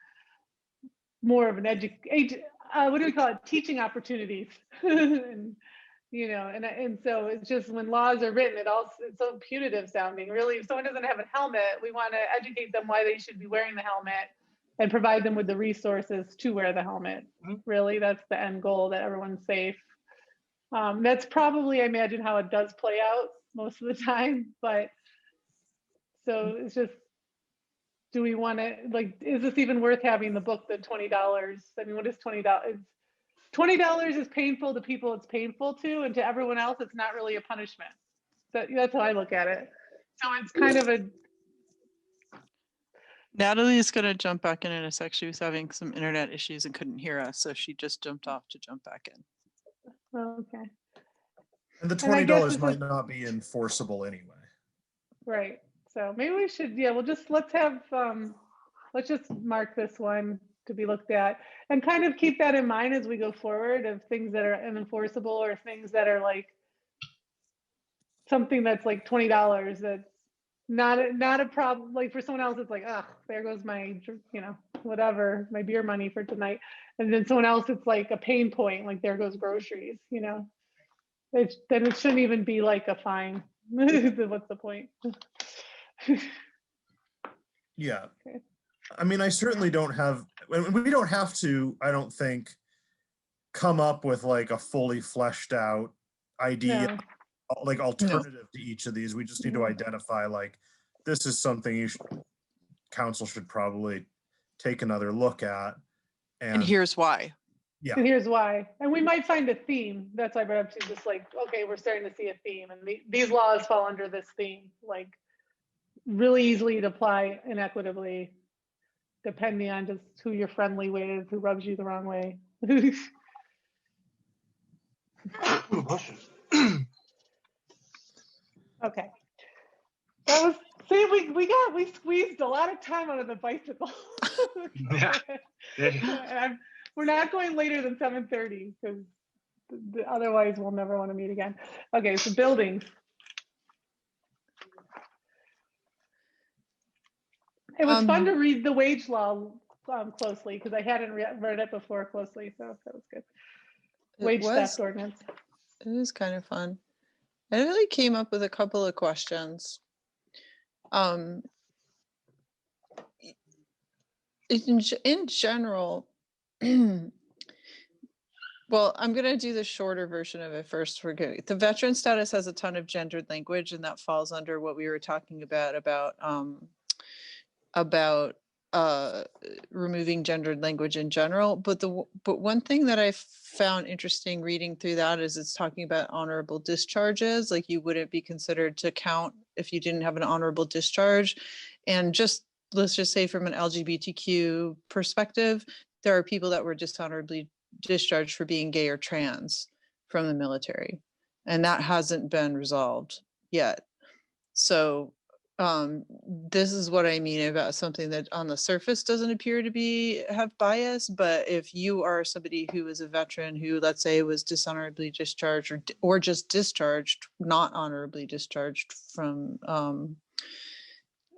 [SPEAKER 1] more of an what do we call it? Teaching opportunities. And, you know, and so it's just when laws are written, it's so punitive sounding. Really, if someone doesn't have a helmet, we want to educate them why they should be wearing the helmet and provide them with the resources to wear the helmet. Really, that's the end goal, that everyone's safe. That's probably, I imagine, how it does play out most of the time. But so it's just, do we want to, like, is this even worth having the book, the $20? I mean, what is $20? $20 is painful to people it's painful to, and to everyone else, it's not really a punishment. So that's how I look at it. So it's kind of a.
[SPEAKER 2] Natalie is going to jump back in a sec. She was having some internet issues and couldn't hear us, so she just jumped off to jump back in.
[SPEAKER 1] Okay,
[SPEAKER 3] And the
[SPEAKER 1] And I guess
[SPEAKER 3] $20
[SPEAKER 1] this
[SPEAKER 3] might
[SPEAKER 1] is-
[SPEAKER 3] not be enforceable anyway.
[SPEAKER 1] right. So maybe we should, yeah, we'll just, let's just mark this one to be looked at and kind of keep that in mind as we go forward of things that are unenforceable or things that are like something that's like $20 that's not a problem. Like for someone else, it's like, ugh, there goes my, whatever, my beer money for tonight. And then someone else, it's like a pain point, like there goes groceries, then it shouldn't even be like a fine. What's the point?
[SPEAKER 3] Yeah.
[SPEAKER 1] Okay.
[SPEAKER 3] I mean, I certainly don't have, we don't have to, I don't think, come up with like a fully fleshed out idea,
[SPEAKER 1] No.
[SPEAKER 3] like alternative to each of these. We just need to identify like, this is something council should probably take another look at.
[SPEAKER 2] And here's why.
[SPEAKER 3] Yeah.
[SPEAKER 1] And here's why. And we might find a theme. That's why I brought up to just like, okay, we're starting to see a theme. And these laws fall under this theme, like really easily to apply inequitably, depending on just who you're friendly with, who rubs you the wrong way. Okay. That was, see, we squeezed a lot of time out of the bicycle.
[SPEAKER 5] Yeah.
[SPEAKER 1] And we're not going later than 7:30 because otherwise we'll never want to meet again. Okay, so buildings. It was fun to read the wage law closely because I hadn't read it before closely, so that was good. Wage theft ordinance.
[SPEAKER 2] It was kind of fun. I really came up with a couple of questions. In general, well, I'm going to do the shorter version of it first. We're good. The veteran status has a ton of gendered language, and that falls under what we were talking about removing gendered language in general. But one thing that I found interesting reading through that is it's talking about honorable discharges. Like you wouldn't be considered to count if you didn't have an honorable discharge. And let's just say from an LGBTQ perspective, there are people that were dishonorably discharged for being gay or trans from the military, and that hasn't been resolved yet. So this is what I mean about something that on the surface doesn't appear to have bias, but if you are somebody who is a veteran who, let's say, was dishonorably discharged or just discharged, not honorably discharged from,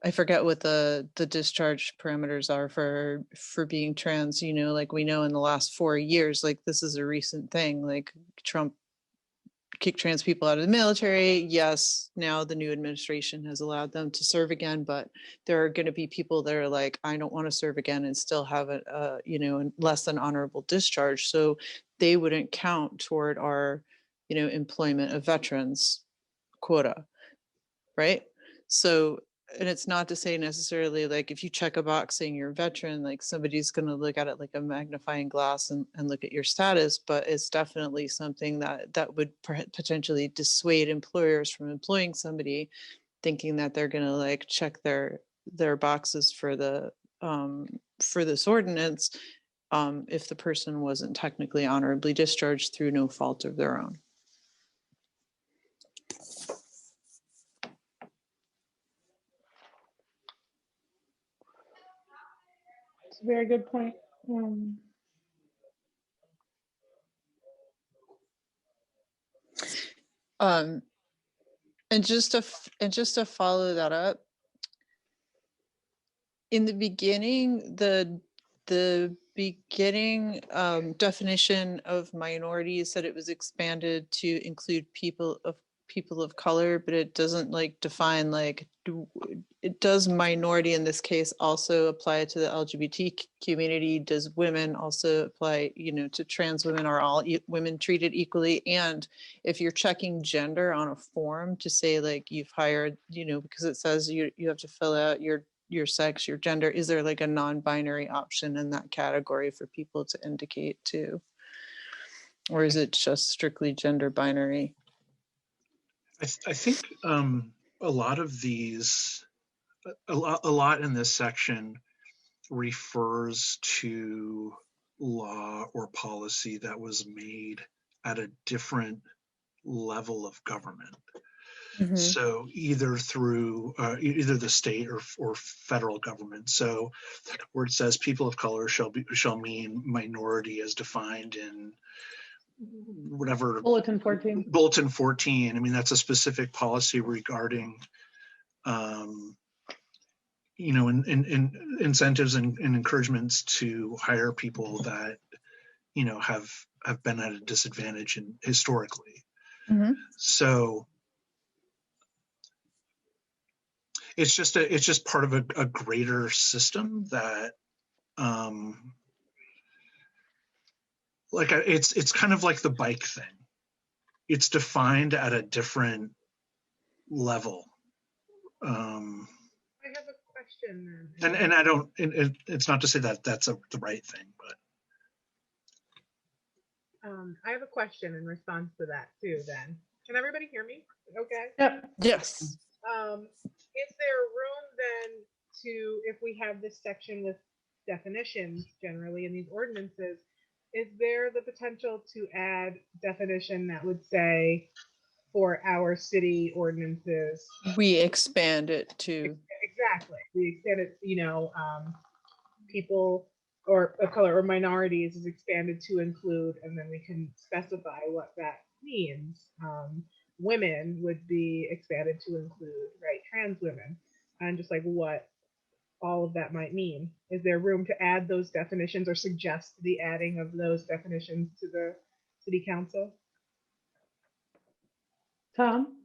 [SPEAKER 2] I forget what the discharge parameters are for being trans, like we know in the last 4 years, like this is a recent thing, like Trump kick trans people out of the military. Yes, now the new administration has allowed them to serve again, but there are going to be people that are like, I don't want to serve again and still have a less than honorable discharge. So they wouldn't count toward our, employment of veterans quota, right? So, and it's not to say necessarily like if you check a box saying you're a veteran, like somebody's going to look at it like a magnifying glass and look at your status, but it's definitely something that would potentially dissuade employers from employing somebody thinking that they're going to like check their boxes for this ordinance if the person wasn't technically honorably discharged through no fault of their own.
[SPEAKER 1] Very good point.
[SPEAKER 2] And just to follow that up, in the beginning, the beginning definition of minority said it was expanded to include people of color, but it doesn't like define like it does minority in this case also apply to the LGBT community? Does women also apply, to trans women? Are all women treated equally? And if you're checking gender on a form to say like you've hired, because it says you have to fill out your sex, your gender, is there like a non-binary option in that category for people to indicate too? Or is it just strictly gender binary?
[SPEAKER 5] I think a lot of these, a lot in this section refers to law or policy that was made at a different level of government.
[SPEAKER 2] Mhm.
[SPEAKER 5] So either through either the state or federal government. So where it says people of color shall mean minority as defined in whatever
[SPEAKER 1] Bulletin 14.
[SPEAKER 5] Bulletin 14. I mean, that's a specific policy regarding in incentives and encouragements to hire people that have been at a disadvantage historically.
[SPEAKER 2] Mhm.
[SPEAKER 5] So it's just part of a greater system that it's kind of like the bike thing. It's defined at a different level.
[SPEAKER 6] I have a question then.
[SPEAKER 5] And I don't, it's not to say that that's the right thing, but.
[SPEAKER 6] I have a question in response to that too then. Can everybody hear me? Okay.
[SPEAKER 1] Yep.
[SPEAKER 2] Yes.
[SPEAKER 6] Is there room then to, if we have this section with definitions generally in these ordinances, is there the potential to add definition that would say for our city ordinances?
[SPEAKER 2] We expand it to.
[SPEAKER 6] Exactly. We extend it, people or of color or minorities is expanded to include, and then we can specify what that means. Women would be expanded to include, right, trans women, and just like what all of that might mean. Is there room to add those definitions or suggest the adding of those definitions to the city council?
[SPEAKER 1] Tom?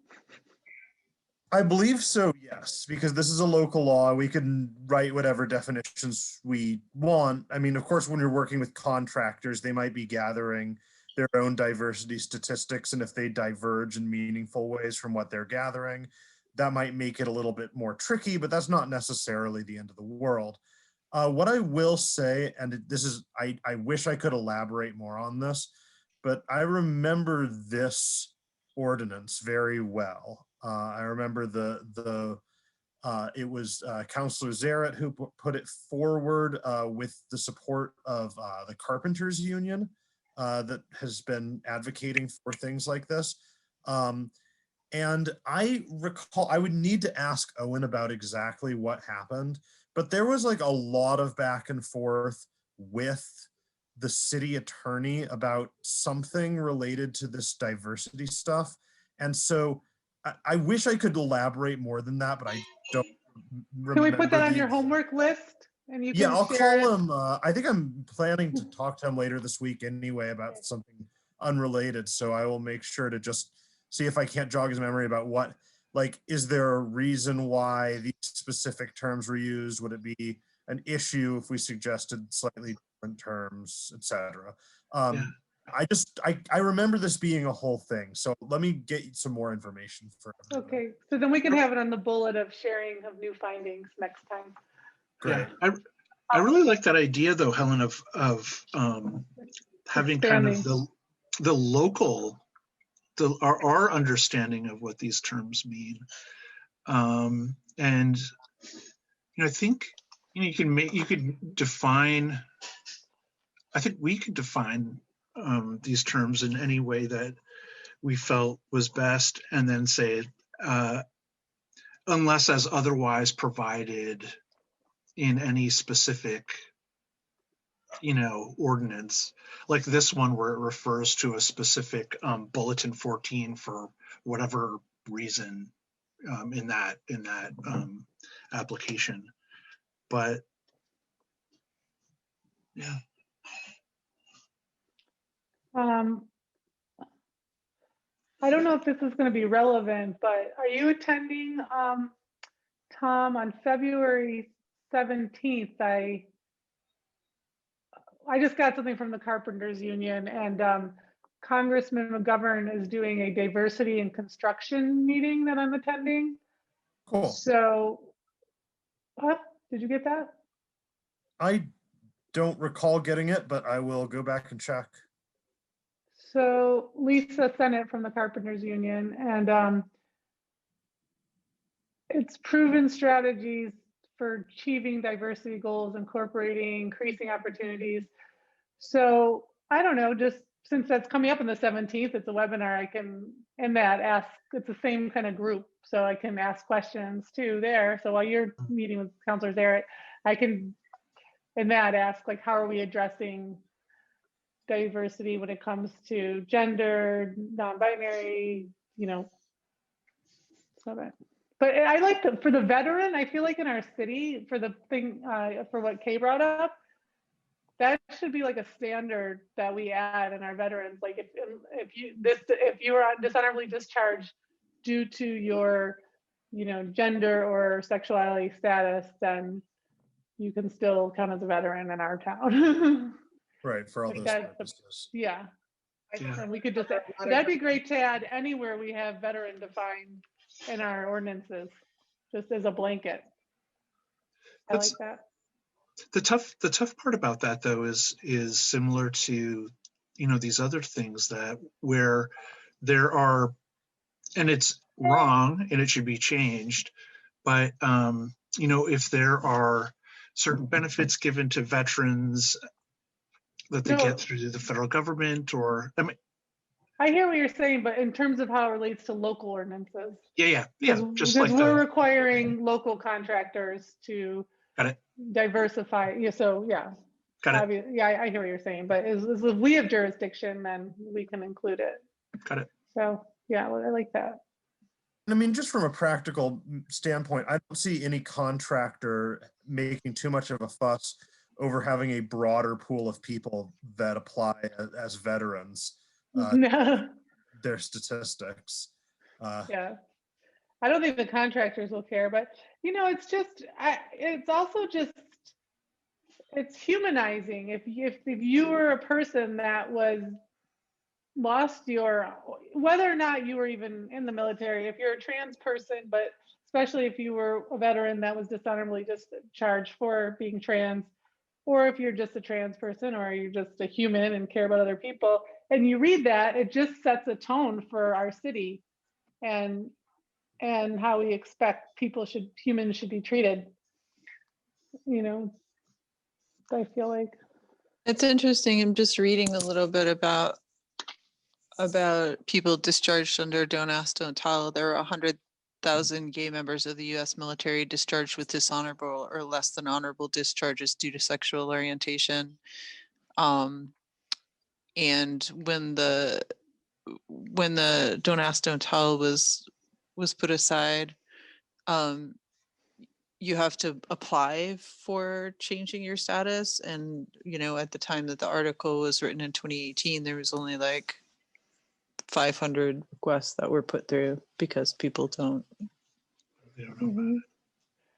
[SPEAKER 3] I believe so, yes, because this is a local law. We can write whatever definitions we want. I mean, of course, when you're working with contractors, they might be gathering their own diversity statistics, and if they diverge in meaningful ways from what they're gathering, that might make it a little bit more tricky, but that's not necessarily the end of the world. What I will say, and this is, I wish I could elaborate more on this, but I remember this ordinance very well. I remember it was Councillor Zaret who put it forward with the support of the Carpenters Union that has been advocating for things like this. And I recall, I would need to ask Owen about exactly what happened, but there was like a lot of back and forth with the city attorney about something related to this diversity stuff. And so I wish I could elaborate more than that, but I don't remember.
[SPEAKER 1] Can we put that on your homework list? And you can
[SPEAKER 3] I'll
[SPEAKER 1] share
[SPEAKER 3] call
[SPEAKER 1] it?
[SPEAKER 3] him. I think I'm planning to talk to him later this week anyway about something unrelated. So I will make sure to just see if I can't jog his memory about what, like, is there a reason why these specific terms were used? Would it be an issue if we suggested slightly different terms, etc.?
[SPEAKER 5] Yeah.
[SPEAKER 3] I remember this being a whole thing. So let me get you some more information for everyone.
[SPEAKER 1] Okay, so then we can have it on the bullet of sharing of new findings next time.
[SPEAKER 3] Great.
[SPEAKER 5] Yeah, I really like that idea though, Helen, of having kind of the local, our understanding of what these terms mean. And I think you could define. I think we could define these terms in any way that we felt was best, and then say, unless as otherwise provided in any specific, ordinance, like this one where it refers to a specific Bulletin 14 for whatever reason in that application. But yeah.
[SPEAKER 1] I don't know if this is going to be relevant, but are you attending, Tom, on February 17th? I just got something from the Carpenters Union, and Congressman McGovern is doing a diversity in construction meeting that I'm attending.
[SPEAKER 3] Cool.
[SPEAKER 1] So, what? Did you get that?
[SPEAKER 3] I don't recall getting it, but I will go back and check.
[SPEAKER 1] So Lisa sent it from the Carpenters Union, and it's proven strategies for achieving diversity goals, incorporating increasing opportunities. So I don't know, just since that's coming up on the 17th, it's a webinar, I can, in that, ask, it's the same kind of group, so I can ask questions too there. So while you're meeting with counselors there, I can, in that, ask, like, how are we addressing diversity when it comes to gender, non-binary, you know, so that. But I like for the veteran, I feel like in our city, for the thing, for what Kay brought up, that should be like a standard that we add in our veterans. Like if you are dishonorably discharged due to your, you know, gender or sexuality status, then you can still count as a veteran in our town.
[SPEAKER 3] Right, for all
[SPEAKER 1] Like
[SPEAKER 3] those
[SPEAKER 1] that's
[SPEAKER 3] purposes.
[SPEAKER 1] yeah.
[SPEAKER 5] Yeah.
[SPEAKER 1] And we could just, that'd be great to add anywhere we have veteran defined in our ordinances, just as a blanket. I like that.
[SPEAKER 5] The tough part about that, though, is similar to, you know, these other things that where there are, and it's wrong and it should be changed, but you know, if there are certain benefits given to veterans that they get through the federal government, or I mean,
[SPEAKER 1] I hear what you're saying, but in terms of how it relates to local ordinances.
[SPEAKER 5] yeah, just
[SPEAKER 1] Because
[SPEAKER 5] like
[SPEAKER 1] we're requiring local contractors to
[SPEAKER 5] got it.
[SPEAKER 1] diversify. Yeah, so yeah.
[SPEAKER 5] Got it.
[SPEAKER 1] Yeah, I hear what you're saying, but as if we have jurisdiction, then we can include it.
[SPEAKER 5] Got it.
[SPEAKER 1] So yeah, well, I like that.
[SPEAKER 3] I mean, just from a practical standpoint, I don't see any contractor making too much of a fuss over having a broader pool of people that apply as veterans.
[SPEAKER 1] No.
[SPEAKER 3] Their statistics.
[SPEAKER 1] Yeah, I don't think the contractors will care, but you know, it's just, it's also just, it's humanizing. If you were a person that was lost your, whether or not you were even in the military, if you're a trans person, but especially if you were a veteran that was dishonorably discharged for being trans, or if you're just a trans person or you're just a human and care about other people, and you read that, it just sets a tone for our city and how we expect humans should be treated. You know, I feel like.
[SPEAKER 2] It's interesting. I'm just reading a little bit about people discharged under Don't Ask, Don't Tell. There are 100,000 gay members of the U.S. military discharged with dishonorable or less than honorable discharges due to sexual orientation. And when the Don't Ask, Don't Tell was put aside, you have to apply for changing your status. And, you know, at the time that the article was written in 2018, there was only like 500 requests that were put through because people don't.
[SPEAKER 5] They don't know about it.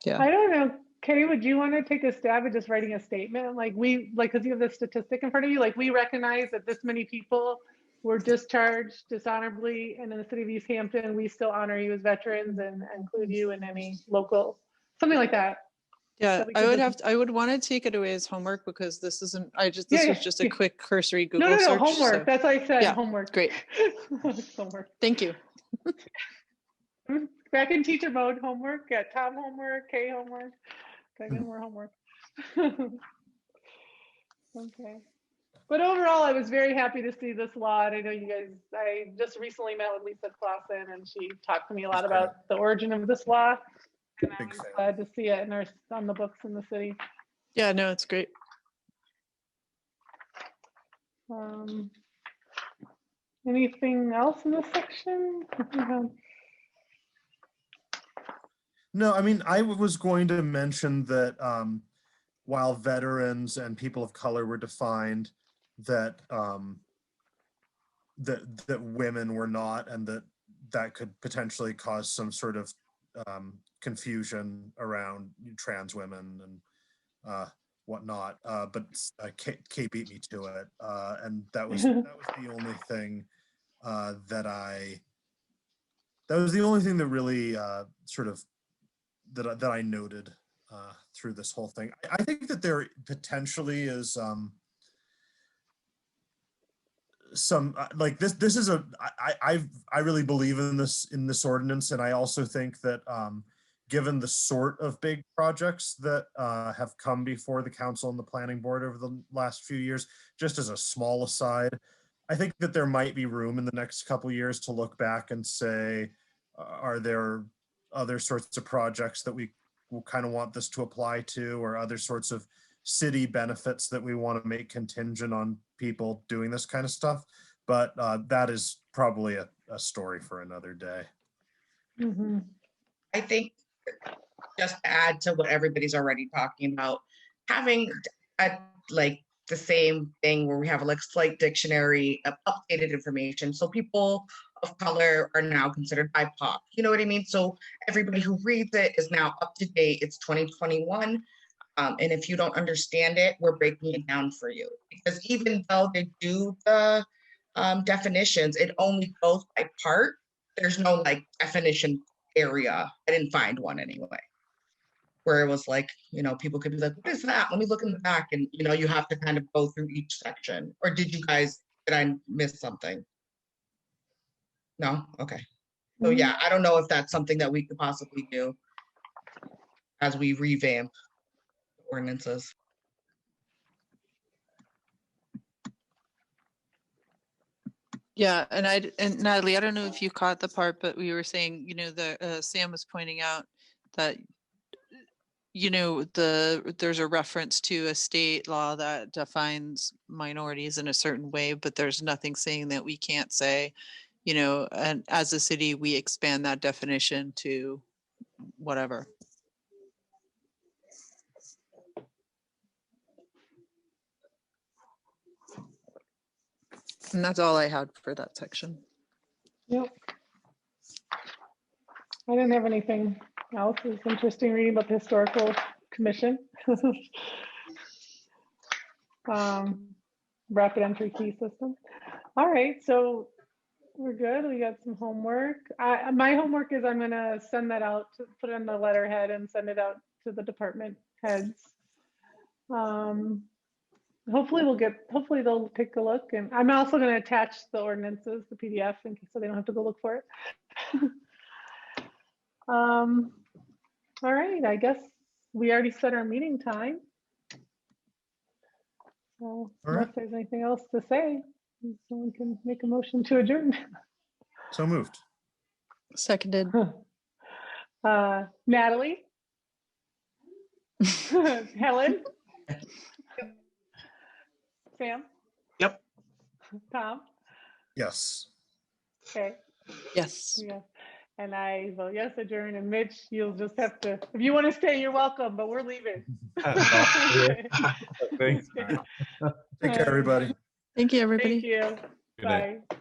[SPEAKER 2] Yeah.
[SPEAKER 1] I don't know. Kay, would you want to take a stab at just writing a statement? Like because you have the statistic in front of you, like we recognize that this many people were discharged dishonorably, and in the city of Easthampton, we still honor you as veterans and include you in any local, something like that.
[SPEAKER 2] Yeah, I would want to take it away as homework because this isn't, this was just a quick cursory Google
[SPEAKER 1] no,
[SPEAKER 2] search.
[SPEAKER 1] homework.
[SPEAKER 2] So.
[SPEAKER 1] That's why I said
[SPEAKER 2] Yeah,
[SPEAKER 1] homework.
[SPEAKER 2] Great.
[SPEAKER 1] Homework.
[SPEAKER 2] Thank you.
[SPEAKER 1] Back in teacher mode, homework, got Tom homework, Kay homework, got more homework. Okay. But overall, I was very happy to see this law. And I know you guys, I just recently met with Lisa Clausen and she talked to me a lot about the origin of this law. And I was glad to see it on the books in the city.
[SPEAKER 2] Yeah, no, it's great.
[SPEAKER 1] Anything else in this section?
[SPEAKER 3] No, I mean, I was going to mention that while veterans and people of color were defined, that that women were not, and that could potentially cause some sort of confusion around trans women and whatnot. But Kate beat me to it, and that was the only thing that was the only thing that really sort of that I noted through this whole thing. I think that there potentially is some like this is I really believe in this ordinance, and I also think that given the sort of big projects that have come before the council and the planning board over the last few years, just as a small aside, I think that there might be room in the next couple of years to look back and say, are there other sorts of projects that we will kind of want this to apply to, or other sorts of city benefits that we want to make contingent on people doing this kind of stuff. But that is probably a story for another day.
[SPEAKER 1] Mhm.
[SPEAKER 4] I think just to add to what everybody's already talking about, having like the same thing where we have like slight dictionary of updated information. So people of color are now considered BIPOC. You know what I mean? So everybody who reads it is now up to date. It's 2021. And if you don't understand it, we're breaking it down for you. Because even though they do the definitions, it only goes by part. There's no like definition area. I didn't find one anyway, where it was like, you know, people could be like, what is that? Let me look in the back. And, you know, you have to kind of go through each section. Or did I miss something? No? Okay. So yeah, I don't know if that's something that we could possibly do as we revamp ordinances.
[SPEAKER 2] Yeah, and Natalie, I don't know if you caught the part, but we were saying, you know, Sam was pointing out that, you know, there's a reference to a state law that defines minorities in a certain way, but there's nothing saying that we can't say, you know, and as a city, we expand that definition to whatever. And that's all I had for that section.
[SPEAKER 1] Yep. I didn't have anything else. It was interesting reading about the historical commission. Rapid entry key system. All right, so we're good. We got some homework. My homework is I'm gonna send that out, to put it on the letterhead and send it out to the department heads. Hopefully they'll take a look, and I'm also going to attach the ordinances, the PDF, in case so they don't have to go look for it. All right, I guess we already set our meeting time. So unless there's anything else to say, someone can make a motion to adjourn.
[SPEAKER 3] So moved.
[SPEAKER 2] Seconded.
[SPEAKER 1] Natalie? Helen? Sam?
[SPEAKER 5] Yep.
[SPEAKER 1] Tom?
[SPEAKER 3] Yes.
[SPEAKER 1] Okay.
[SPEAKER 2] Yes.
[SPEAKER 1] Yeah. And I vote yes, adjourn. And Mitch, you'll just have to, if you want to stay, you're welcome, but we're leaving.
[SPEAKER 7] Thanks.
[SPEAKER 3] Take care, everybody.
[SPEAKER 2] Thank you, everybody.
[SPEAKER 1] Thank you.
[SPEAKER 7] Good night.
[SPEAKER 1] Bye.